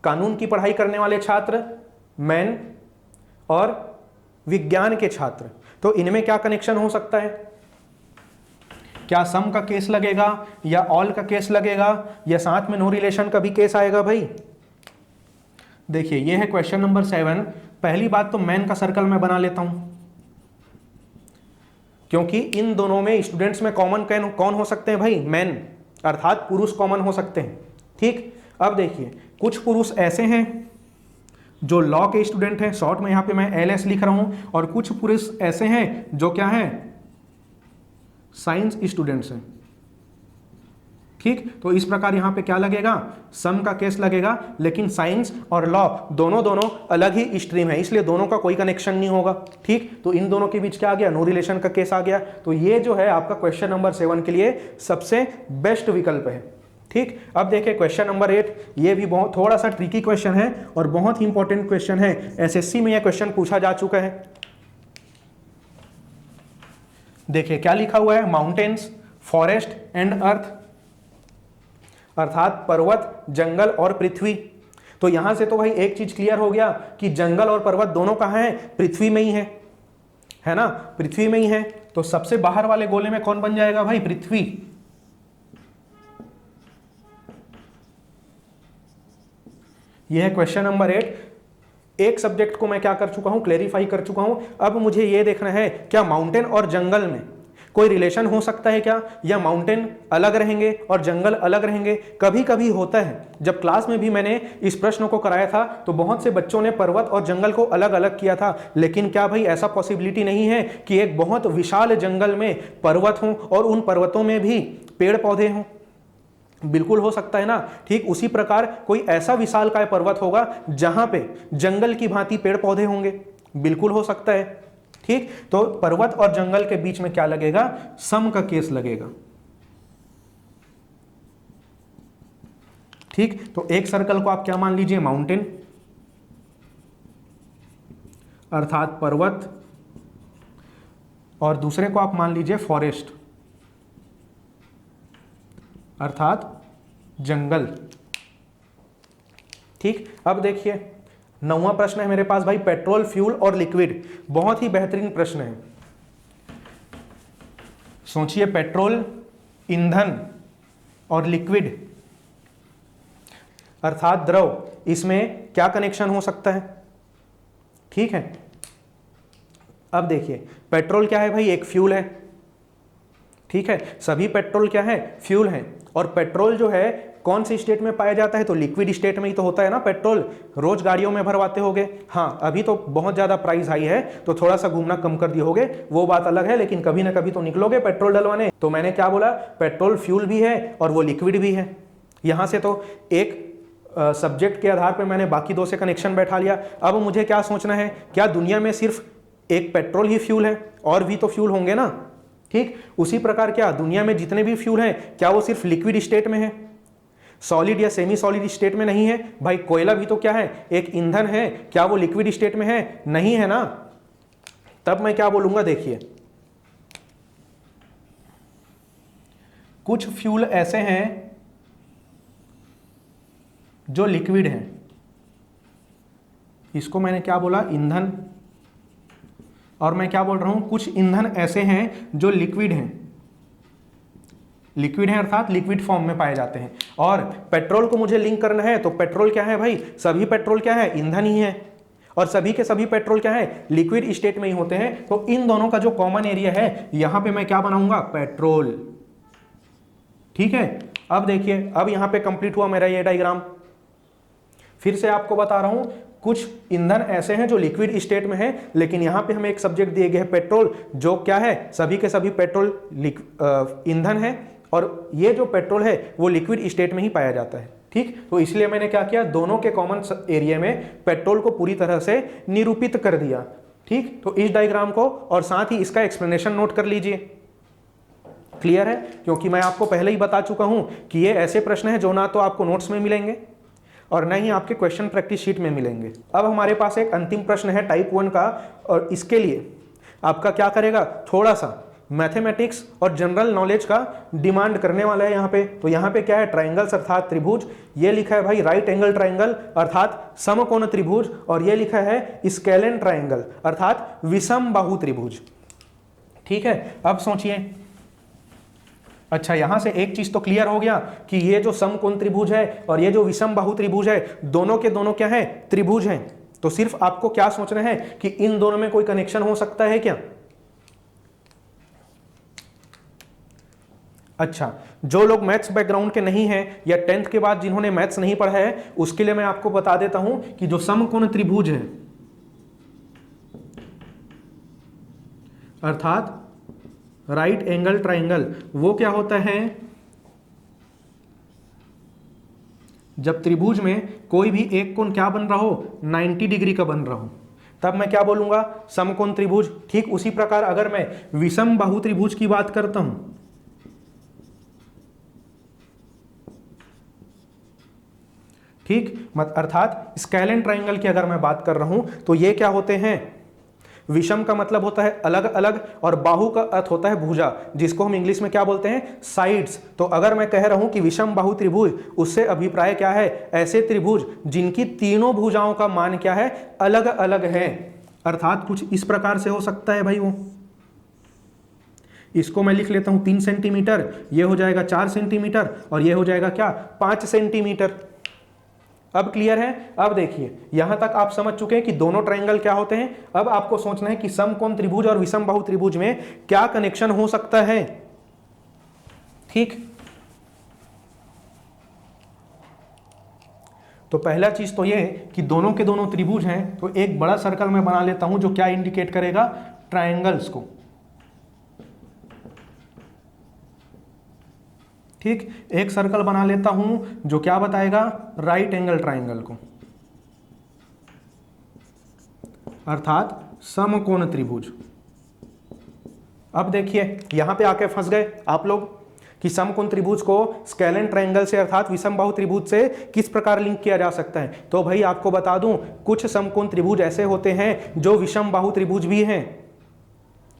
S1: कानून की पढ़ाई करने वाले छात्र मैन और विज्ञान के छात्र। तो इनमें क्या कनेक्शन हो सकता है, क्या सम का केस लगेगा, या ऑल का केस लगेगा, या साथ में नो रिलेशन का भी केस आएगा भाई। देखिए ये है क्वेश्चन नंबर 7। पहली बात तो मैन का सर्कल मैं बना लेता हूं, क्योंकि इन दोनों में स्टूडेंट्स में कॉमन कौन हो सकते हैं भाई, मैन, अर्थात पुरुष कॉमन हो सकते हैं, ठीक। अब देखिए, कुछ पुरुष ऐसे हैं जो लॉ के स्टूडेंट हैं, शॉर्ट में यहां पे मैं एलएस लिख रहा हूं, और कुछ पुरुष ऐसे हैं जो क्या हैं, साइंस स्टूडेंट्स हैं। ठीक, तो इस प्रकार यहां पे क्या लगेगा, सम का केस लगेगा, लेकिन साइंस और लॉ दोनों अलग ही स्ट्रीम है, इसलिए दोनों का कोई कनेक्शन नहीं होगा। ठीक, तो इन दोनों के बीच क्या आ गया, नो रिलेशन का केस आ गया। तो ये जो है आपका क्वेश्चन नंबर 7 के लिए सबसे बेस्ट विकल्प है। ठीक, अब देखिए क्वेश्चन नंबर 8, ये भी बहुत थोड़ा सा ट्रिकी क्वेश्चन है और बहुत ही इंपॉर्टेंट क्वेश्चन है, एसएससी में यह क्वेश्चन पूछा जा चुका है। देखिए क्या लिखा हुआ है, माउंटेन्स, फॉरेस्ट एंड अर्थ, अर्थात पर्वत, जंगल और पृथ्वी। तो यहां से तो भाई एक चीज क्लियर हो गया कि जंगल और पर्वत दोनों कहां हैं, पृथ्वी में ही है ना, पृथ्वी में ही है। तो सबसे बाहर वाले गोले में कौन बन जाएगा भाई, पृथ्वी। यह है क्वेश्चन नंबर 8। एक सब्जेक्ट को मैं क्या कर चुका हूं, क्लेरिफाई कर चुका हूं। अब मुझे यह देखना है क्या माउंटेन और जंगल में कोई रिलेशन हो सकता है क्या, या माउंटेन अलग रहेंगे और जंगल अलग रहेंगे। कभी कभी होता है, जब क्लास में भी मैंने इस प्रश्न को कराया था तो बहुत से बच्चों ने पर्वत और जंगल को अलग अलग किया था, लेकिन क्या भाई ऐसा पॉसिबिलिटी नहीं है कि एक बहुत विशाल जंगल में पर्वत हों और उन पर्वतों में भी पेड़ पौधे हों। बिल्कुल हो सकता है ना। ठीक उसी प्रकार कोई ऐसा विशालकाय पर्वत होगा जहां पे जंगल की भांति पेड़ पौधे होंगे, बिल्कुल हो सकता है। ठीक, तो पर्वत और जंगल के बीच में क्या लगेगा, सम का केस लगेगा। ठीक, तो एक सर्कल को आप क्या मान लीजिए, माउंटेन अर्थात पर्वत, और दूसरे को आप मान लीजिए फॉरेस्ट अर्थात जंगल। ठीक, अब देखिए 9वां प्रश्न है मेरे पास भाई, पेट्रोल, फ्यूल और लिक्विड। बहुत ही बेहतरीन प्रश्न है। सोचिए, पेट्रोल, ईंधन और लिक्विड अर्थात द्रव, इसमें क्या कनेक्शन हो सकता है। ठीक है, अब देखिए पेट्रोल क्या है भाई, एक फ्यूल है। ठीक है, सभी पेट्रोल क्या है, फ्यूल है। और पेट्रोल जो है कौन सी स्टेट में पाया जाता है, तो लिक्विड स्टेट में ही तो होता है ना पेट्रोल। रोज गाड़ियों में भरवाते होगे। हाँ, अभी तो बहुत ज्यादा प्राइस हाई है तो थोड़ा सा घूमना कम कर दिए होगे, वो बात अलग है, लेकिन कभी ना कभी तो निकलोगे पेट्रोल डलवाने। तो मैंने क्या बोला, पेट्रोल फ्यूल भी है और वो लिक्विड भी है। यहां से तो एक सब्जेक्ट के आधार पर मैंने बाकी 2 से कनेक्शन बैठा लिया। अब मुझे क्या सोचना है, क्या दुनिया में सिर्फ एक पेट्रोल ही फ्यूल है, और भी तो फ्यूल होंगे ना। ठीक, उसी प्रकार क्या दुनिया में जितने भी फ्यूल हैं क्या वो सिर्फ लिक्विड स्टेट में है, सॉलिड या सेमी सॉलिड स्टेट में नहीं है। भाई कोयला भी तो क्या है, एक ईंधन है, क्या वो लिक्विड स्टेट में है, नहीं है ना। तब मैं क्या बोलूंगा, देखिए कुछ फ्यूल ऐसे हैं जो लिक्विड हैं, इसको मैंने क्या बोला, ईंधन। और मैं क्या बोल रहा हूं, कुछ ईंधन ऐसे हैं जो लिक्विड हैं, लिक्विड है अर्थात लिक्विड फॉर्म में पाए जाते हैं। और पेट्रोल को मुझे लिंक करना है तो पेट्रोल क्या है भाई, सभी पेट्रोल क्या है, ईंधन ही है, और सभी के सभी पेट्रोल क्या है, लिक्विड स्टेट में ही होते हैं। तो इन दोनों का जो कॉमन एरिया है यहां पे मैं क्या बनाऊंगा, पेट्रोल। ठीक है, अब देखिए, अब यहां पे कंप्लीट हुआ मेरा ये डायग्राम। फिर से आपको बता रहा हूं, कुछ ईंधन ऐसे हैं जो लिक्विड स्टेट में है, लेकिन यहां पे हमें एक सब्जेक्ट दिए गए हैं पेट्रोल, जो क्या है, सभी के सभी पेट्रोल ईंधन है, और ये जो पेट्रोल है वो लिक्विड स्टेट में ही पाया जाता है। ठीक, तो इसलिए मैंने क्या किया, दोनों के कॉमन एरिया में पेट्रोल को पूरी तरह से निरूपित कर दिया। ठीक, तो इस डायग्राम को और साथ ही इसका एक्सप्लेनेशन नोट कर लीजिए। क्लियर है, क्योंकि मैं आपको पहले ही बता चुका हूं कि ये ऐसे प्रश्न हैं जो ना तो आपको नोट्स में मिलेंगे और न ही आपके क्वेश्चन प्रैक्टिस शीट में मिलेंगे। अब हमारे पास एक अंतिम प्रश्न है टाइप 1 का, और इसके लिए आपका क्या करेगा, थोड़ा सा मैथमेटिक्स और जनरल नॉलेज का डिमांड करने वाला है यहाँ पे। तो यहाँ पे क्या है, ट्राइंगल्स अर्थात त्रिभुज, ये लिखा है भाई राइट एंगल ट्राइंगल अर्थात समकोण त्रिभुज, और ये लिखा है स्केलेन ट्राइंगल अर्थात विषम बाहु त्रिभुज। ठीक है, अब सोचिए, अच्छा यहां से एक चीज तो क्लियर हो गया कि ये जो समकोण त्रिभुज है और ये जो विषम बाहु त्रिभुज है, दोनों के दोनों क्या है, त्रिभुज हैं। तो सिर्फ आपको क्या सोचना है कि इन दोनों में कोई कनेक्शन हो सकता है क्या। अच्छा, जो लोग मैथ्स बैकग्राउंड के नहीं हैं या 10th के बाद जिन्होंने मैथ्स नहीं पढ़ा है, उसके लिए मैं आपको बता देता हूं कि जो समकोण त्रिभुज है अर्थात राइट एंगल ट्राइंगल, वो क्या होता है? जब त्रिभुज में कोई भी एक कोण क्या बन रहा हो, 90 डिग्री का बन रहा हो, तब मैं क्या बोलूंगा? समकोण त्रिभुज। ठीक उसी प्रकार अगर मैं विषम बाहु त्रिभुज की बात करता हूं, ठीक, अर्थात स्केलेन ट्राइंगल की अगर मैं बात कर रहा हूं, तो ये क्या होते हैं? विषम का मतलब होता है अलग अलग, और बाहु का अर्थ होता है भुजा, जिसको हम इंग्लिश में क्या बोलते हैं? साइड्स। तो अगर मैं कह रहा हूं कि विषम बाहु त्रिभुज, उससे अभिप्राय क्या है? ऐसे त्रिभुज जिनकी तीनों भुजाओं का मान क्या है? अलग अलग है। अर्थात कुछ इस प्रकार से हो सकता है भाई, वो इसको मैं लिख लेता हूं 3 सेंटीमीटर, ये हो जाएगा 4 सेंटीमीटर, और ये हो जाएगा क्या? 5 सेंटीमीटर। अब क्लियर है? अब देखिए यहां तक आप समझ चुके हैं कि दोनों ट्रायंगल क्या होते हैं। अब आपको सोचना है कि समकोण त्रिभुज और विषम बाहु त्रिभुज में क्या कनेक्शन हो सकता है। ठीक, तो पहला चीज तो ये कि दोनों के दोनों त्रिभुज हैं, तो एक बड़ा सर्कल मैं बना लेता हूं जो क्या इंडिकेट करेगा? ट्रायंगल्स को। ठीक, एक सर्कल बना लेता हूं जो क्या बताएगा? राइट एंगल ट्राइंगल को, अर्थात समकोण त्रिभुज। अब देखिए यहां पे आके फंस गए आप लोग कि समकोण त्रिभुज को स्केलेन ट्राइंगल से अर्थात विषम बाहु त्रिभुज से किस प्रकार लिंक किया जा सकता है। तो भाई आपको बता दूं, कुछ समकोण त्रिभुज ऐसे होते हैं जो विषम बाहु त्रिभुज भी हैं,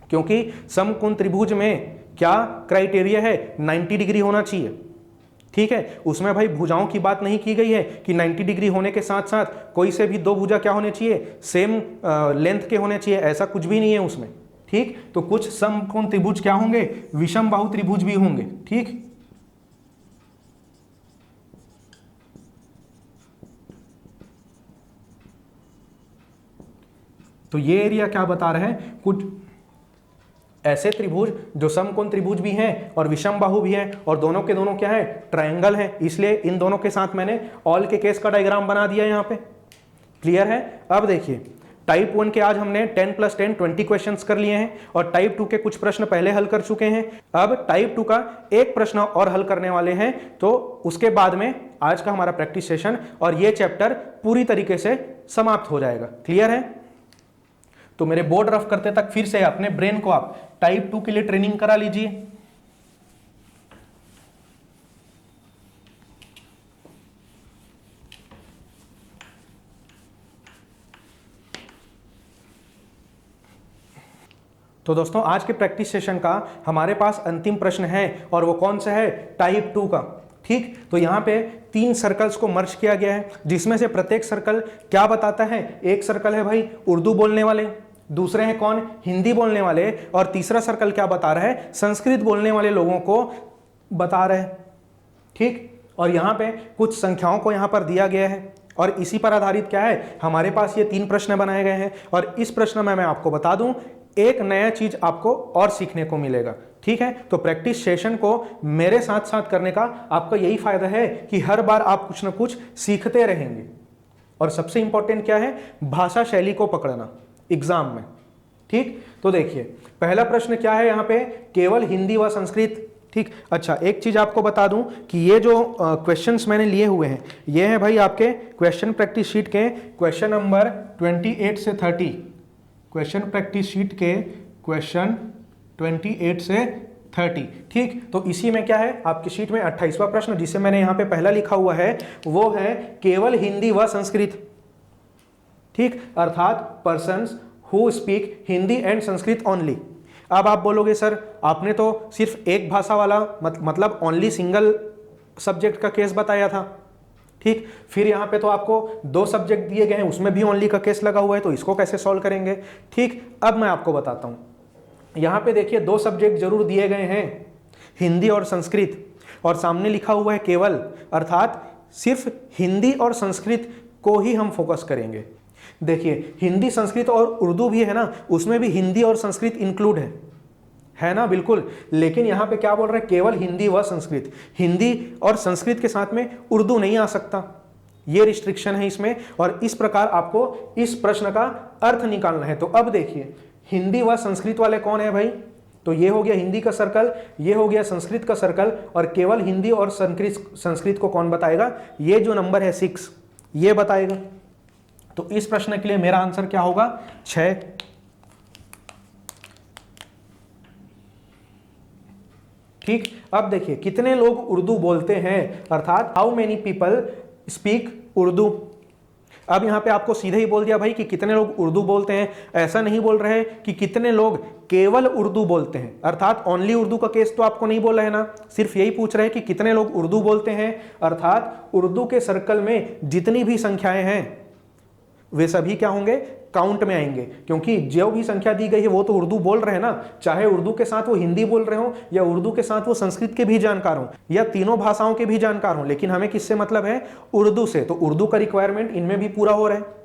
S1: क्योंकि समकोण त्रिभुज में क्या क्राइटेरिया है? 90 डिग्री होना चाहिए। ठीक है, उसमें भाई भुजाओं की बात नहीं की गई है कि 90 डिग्री होने के साथ साथ कोई से भी दो भुजा क्या होने चाहिए? सेम लेंथ के होने चाहिए, ऐसा कुछ भी नहीं है उसमें। ठीक, तो कुछ समकोण त्रिभुज क्या होंगे? विषम बाहु त्रिभुज भी होंगे। ठीक, तो ये एरिया क्या बता रहे हैं? कुछ ऐसे त्रिभुज जो समकोण त्रिभुज भी हैं और विषम बाहु भी हैं, और दोनों के दोनों क्या है? ट्रायंगल है। इसलिए इन दोनों के साथ मैंने ऑल के केस का डायग्राम बना दिया यहां पे। क्लियर है? अब देखिए टाइप 1 के आज हमने 10 + 10 20 क्वेश्चंस कर लिए हैं, और टाइप 2 के कुछ प्रश्न पहले हल कर चुके हैं। अब टाइप 2 का एक प्रश्न और हल करने वाले हैं, तो उसके बाद में आज का हमारा प्रैक्टिस सेशन और ये चैप्टर पूरी तरीके से समाप्त हो जाएगा। क्लियर है? तो मेरे बोर्ड रफ करते तक फिर से अपने ब्रेन को आप टाइप 2 के लिए ट्रेनिंग करा लीजिए। तो दोस्तों आज के प्रैक्टिस सेशन का हमारे पास अंतिम प्रश्न है, और वो कौन सा है? टाइप 2 का। ठीक, तो यहां पे 3 सर्कल्स को मर्ज किया गया है, जिसमें से प्रत्येक सर्कल क्या बताता है? एक सर्कल है भाई उर्दू बोलने वाले, दूसरे हैं कौन? हिंदी बोलने वाले, और तीसरा सर्कल क्या बता रहा है? संस्कृत बोलने वाले लोगों को बता रहे हैं। ठीक, और यहां पे कुछ संख्याओं को यहां पर दिया गया है, और इसी पर आधारित क्या है? हमारे पास ये 3 प्रश्न बनाए गए हैं, और इस प्रश्न में मैं आपको बता दूं एक नया चीज आपको और सीखने को मिलेगा। ठीक है, तो प्रैक्टिस सेशन को मेरे साथ साथ करने का आपका यही फायदा है कि हर बार आप कुछ ना कुछ सीखते रहेंगे, और सबसे इंपॉर्टेंट क्या है? भाषा शैली को पकड़ना एग्जाम में। ठीक, तो देखिए पहला प्रश्न क्या है यहां पे? केवल हिंदी व संस्कृत। ठीक, अच्छा एक चीज आपको बता दूं कि ये जो क्वेश्चंस मैंने लिए हुए हैं, ये हैं भाई आपके क्वेश्चन प्रैक्टिस शीट के क्वेश्चन नंबर 28 से 30। क्वेश्चन प्रैक्टिस शीट के क्वेश्चन 28 से 30। ठीक, तो इसी में क्या है? आपकी शीट में 28वां प्रश्न, जिसे मैंने यहां पे पहला लिखा हुआ है, वो है केवल हिंदी व संस्कृत। ठीक, अर्थात persons who speak Hindi and Sanskrit only. अब आप बोलोगे सर आपने तो सिर्फ एक भाषा वाला मतलब ओनली सिंगल सब्जेक्ट का केस बताया था। ठीक, फिर यहाँ पे तो आपको 2 सब्जेक्ट दिए गए हैं, उसमें भी ओनली का केस लगा हुआ है, तो इसको कैसे सॉल्व करेंगे? ठीक, अब मैं आपको बताता हूँ। यहाँ पे देखिए 2 सब्जेक्ट जरूर दिए गए हैं, हिंदी और संस्कृत, और सामने लिखा हुआ है केवल, अर्थात सिर्फ हिंदी और संस्कृत को ही हम फोकस करेंगे। देखिए हिंदी, संस्कृत और उर्दू भी है ना, उसमें भी हिंदी और संस्कृत इंक्लूड है। है ना, बिल्कुल। लेकिन यहाँ पे क्या बोल रहे हैं, केवल हिंदी व संस्कृत, हिंदी और संस्कृत के साथ में उर्दू नहीं आ सकता, ये रिस्ट्रिक्शन है इसमें। और इस प्रकार आपको इस प्रश्न का अर्थ निकालना है। तो अब देखिए हिंदी व संस्कृत वाले कौन है भाई, तो ये हो गया हिंदी का सर्कल, ये हो गया संस्कृत का सर्कल, और केवल हिंदी और संस्कृत को कौन बताएगा, ये जो नंबर है 6 ये बताएगा। तो इस प्रश्न के लिए मेरा आंसर क्या होगा, 6। ठीक, अब देखिए कितने लोग उर्दू बोलते हैं, अर्थात how many people speak Urdu. अब यहां पे आपको सीधे ही बोल दिया भाई कि कितने लोग उर्दू बोलते हैं, ऐसा नहीं बोल रहे हैं कि कितने लोग केवल उर्दू बोलते हैं, अर्थात ओनली उर्दू का केस तो आपको नहीं बोल रहे हैं ना, सिर्फ यही पूछ रहे हैं कि कितने लोग उर्दू बोलते हैं। अर्थात उर्दू के सर्कल में जितनी भी संख्याएं हैं वे सभी क्या होंगे, काउंट में आएंगे, क्योंकि जो भी संख्या दी गई है वो तो उर्दू बोल रहे हैं ना, चाहे उर्दू के साथ वो हिंदी बोल रहे हो या उर्दू के साथ वो संस्कृत के भी जानकार हो या तीनों भाषाओं के भी जानकार हो, लेकिन हमें किससे मतलब है, उर्दू से। तो उर्दू का रिक्वायरमेंट इनमें भी पूरा हो रहा है।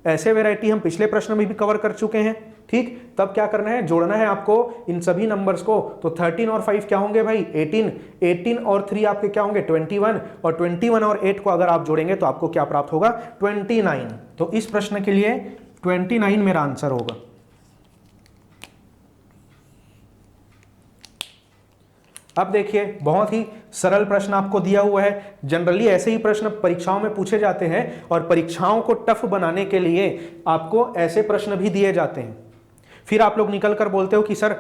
S1: ऐसे वैरायटी हम पिछले प्रश्न में भी कवर कर चुके हैं। ठीक, तब क्या करना है, जोड़ना है आपको इन सभी नंबर्स को। तो 13 और 5 क्या होंगे भाई, 18, 18 और 3 आपके क्या होंगे 21, और 21 और 8 को अगर आप जोड़ेंगे तो आपको क्या प्राप्त होगा, 29। तो इस प्रश्न के लिए 29 मेरा आंसर होगा। अब देखिए बहुत ही सरल प्रश्न आपको दिया हुआ है। जनरली ऐसे ही प्रश्न परीक्षाओं में पूछे जाते हैं, और परीक्षाओं को टफ बनाने के लिए आपको ऐसे प्रश्न भी दिए जाते हैं। फिर आप लोग निकल कर बोलते हो कि सर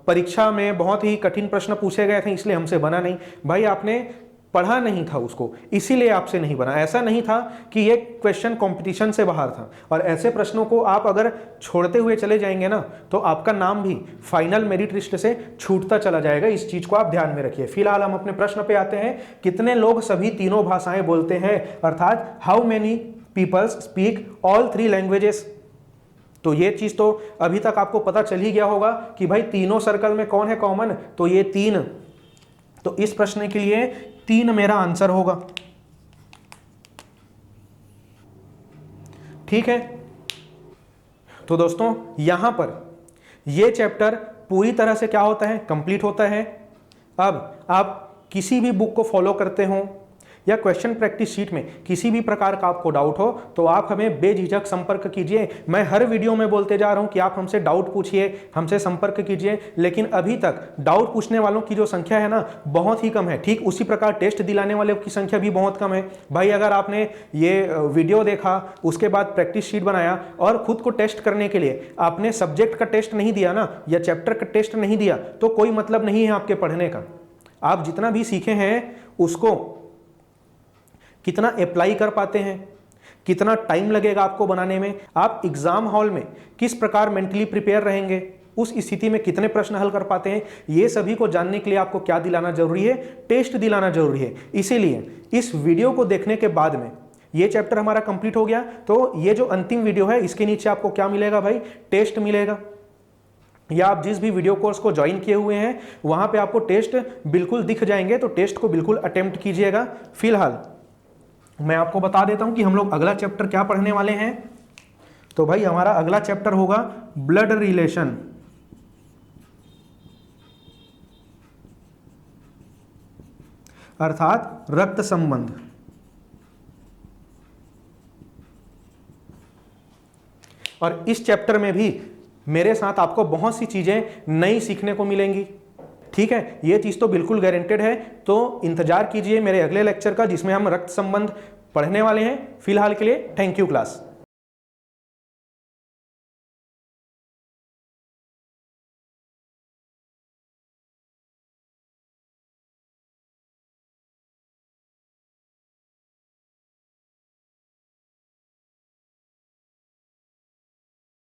S1: परीक्षा में बहुत ही कठिन प्रश्न पूछे गए थे इसलिए हमसे बना नहीं। भाई आपने पढ़ा नहीं था उसको, इसीलिए आपसे नहीं बना। ऐसा नहीं था कि ये क्वेश्चन कंपटीशन से बाहर था। और ऐसे प्रश्नों को आप अगर छोड़ते हुए चले जाएंगे ना, तो आपका नाम भी फाइनल मेरिट लिस्ट से छूटता चला जाएगा। इस चीज को आप ध्यान में रखिए। फिलहाल हम अपने प्रश्न पे आते हैं, कितने लोग सभी तीनों भाषाएं बोलते हैं, अर्थात how many peoples speak all 3 languages. तो ये चीज तो अभी तक आपको पता चल ही गया होगा कि भाई तीनों सर्कल में कौन है कॉमन, तो ये 3। तो इस प्रश्न के लिए 3 मेरा आंसर होगा। ठीक है, तो दोस्तों यहां पर ये चैप्टर पूरी तरह से क्या होता है, कंप्लीट होता है। अब आप किसी भी बुक को फॉलो करते हो या क्वेश्चन प्रैक्टिस शीट में किसी भी प्रकार का आपको डाउट हो, तो आप हमें बेझिझक संपर्क कीजिए। मैं हर वीडियो में बोलते जा रहा हूं कि आप हमसे डाउट पूछिए, हमसे संपर्क कीजिए, लेकिन अभी तक डाउट पूछने वालों की जो संख्या है ना, बहुत ही कम है। ठीक उसी प्रकार टेस्ट दिलाने वालों की संख्या भी बहुत कम है। भाई अगर आपने ये वीडियो देखा, उसके बाद प्रैक्टिस शीट बनाया और खुद को टेस्ट करने के लिए आपने सब्जेक्ट का टेस्ट नहीं दिया ना, या चैप्टर का टेस्ट नहीं दिया, तो कोई मतलब नहीं है आपके पढ़ने का। आप जितना भी सीखे हैं उसको कितना अप्लाई कर पाते हैं, कितना टाइम लगेगा आपको बनाने में, आप एग्जाम हॉल में किस प्रकार मेंटली प्रिपेयर रहेंगे, उस स्थिति में कितने प्रश्न हल कर पाते हैं, ये सभी को जानने के लिए आपको क्या दिलाना जरूरी है, टेस्ट दिलाना जरूरी है। इसीलिए इस वीडियो को देखने के बाद में ये चैप्टर हमारा कंप्लीट हो गया, तो ये जो अंतिम वीडियो है इसके नीचे आपको क्या मिलेगा भाई, टेस्ट मिलेगा। या आप जिस भी वीडियो कोर्स को ज्वाइन किए हुए हैं वहां पे आपको टेस्ट बिल्कुल दिख जाएंगे, तो टेस्ट को बिल्कुल अटेम्प्ट कीजिएगा। फिलहाल मैं आपको बता देता हूं कि हम लोग अगला चैप्टर क्या पढ़ने वाले हैं। तो भाई हमारा अगला चैप्टर होगा ब्लड रिलेशन, अर्थात रक्त संबंध। और इस चैप्टर में भी मेरे साथ आपको बहुत सी चीजें नई सीखने को मिलेंगी। ठीक है, ये चीज तो बिल्कुल गारंटेड है। तो इंतजार कीजिए मेरे अगले लेक्चर का, जिसमें हम रक्त संबंध पढ़ने वाले हैं। फिलहाल के लिए थैंक यू क्लास।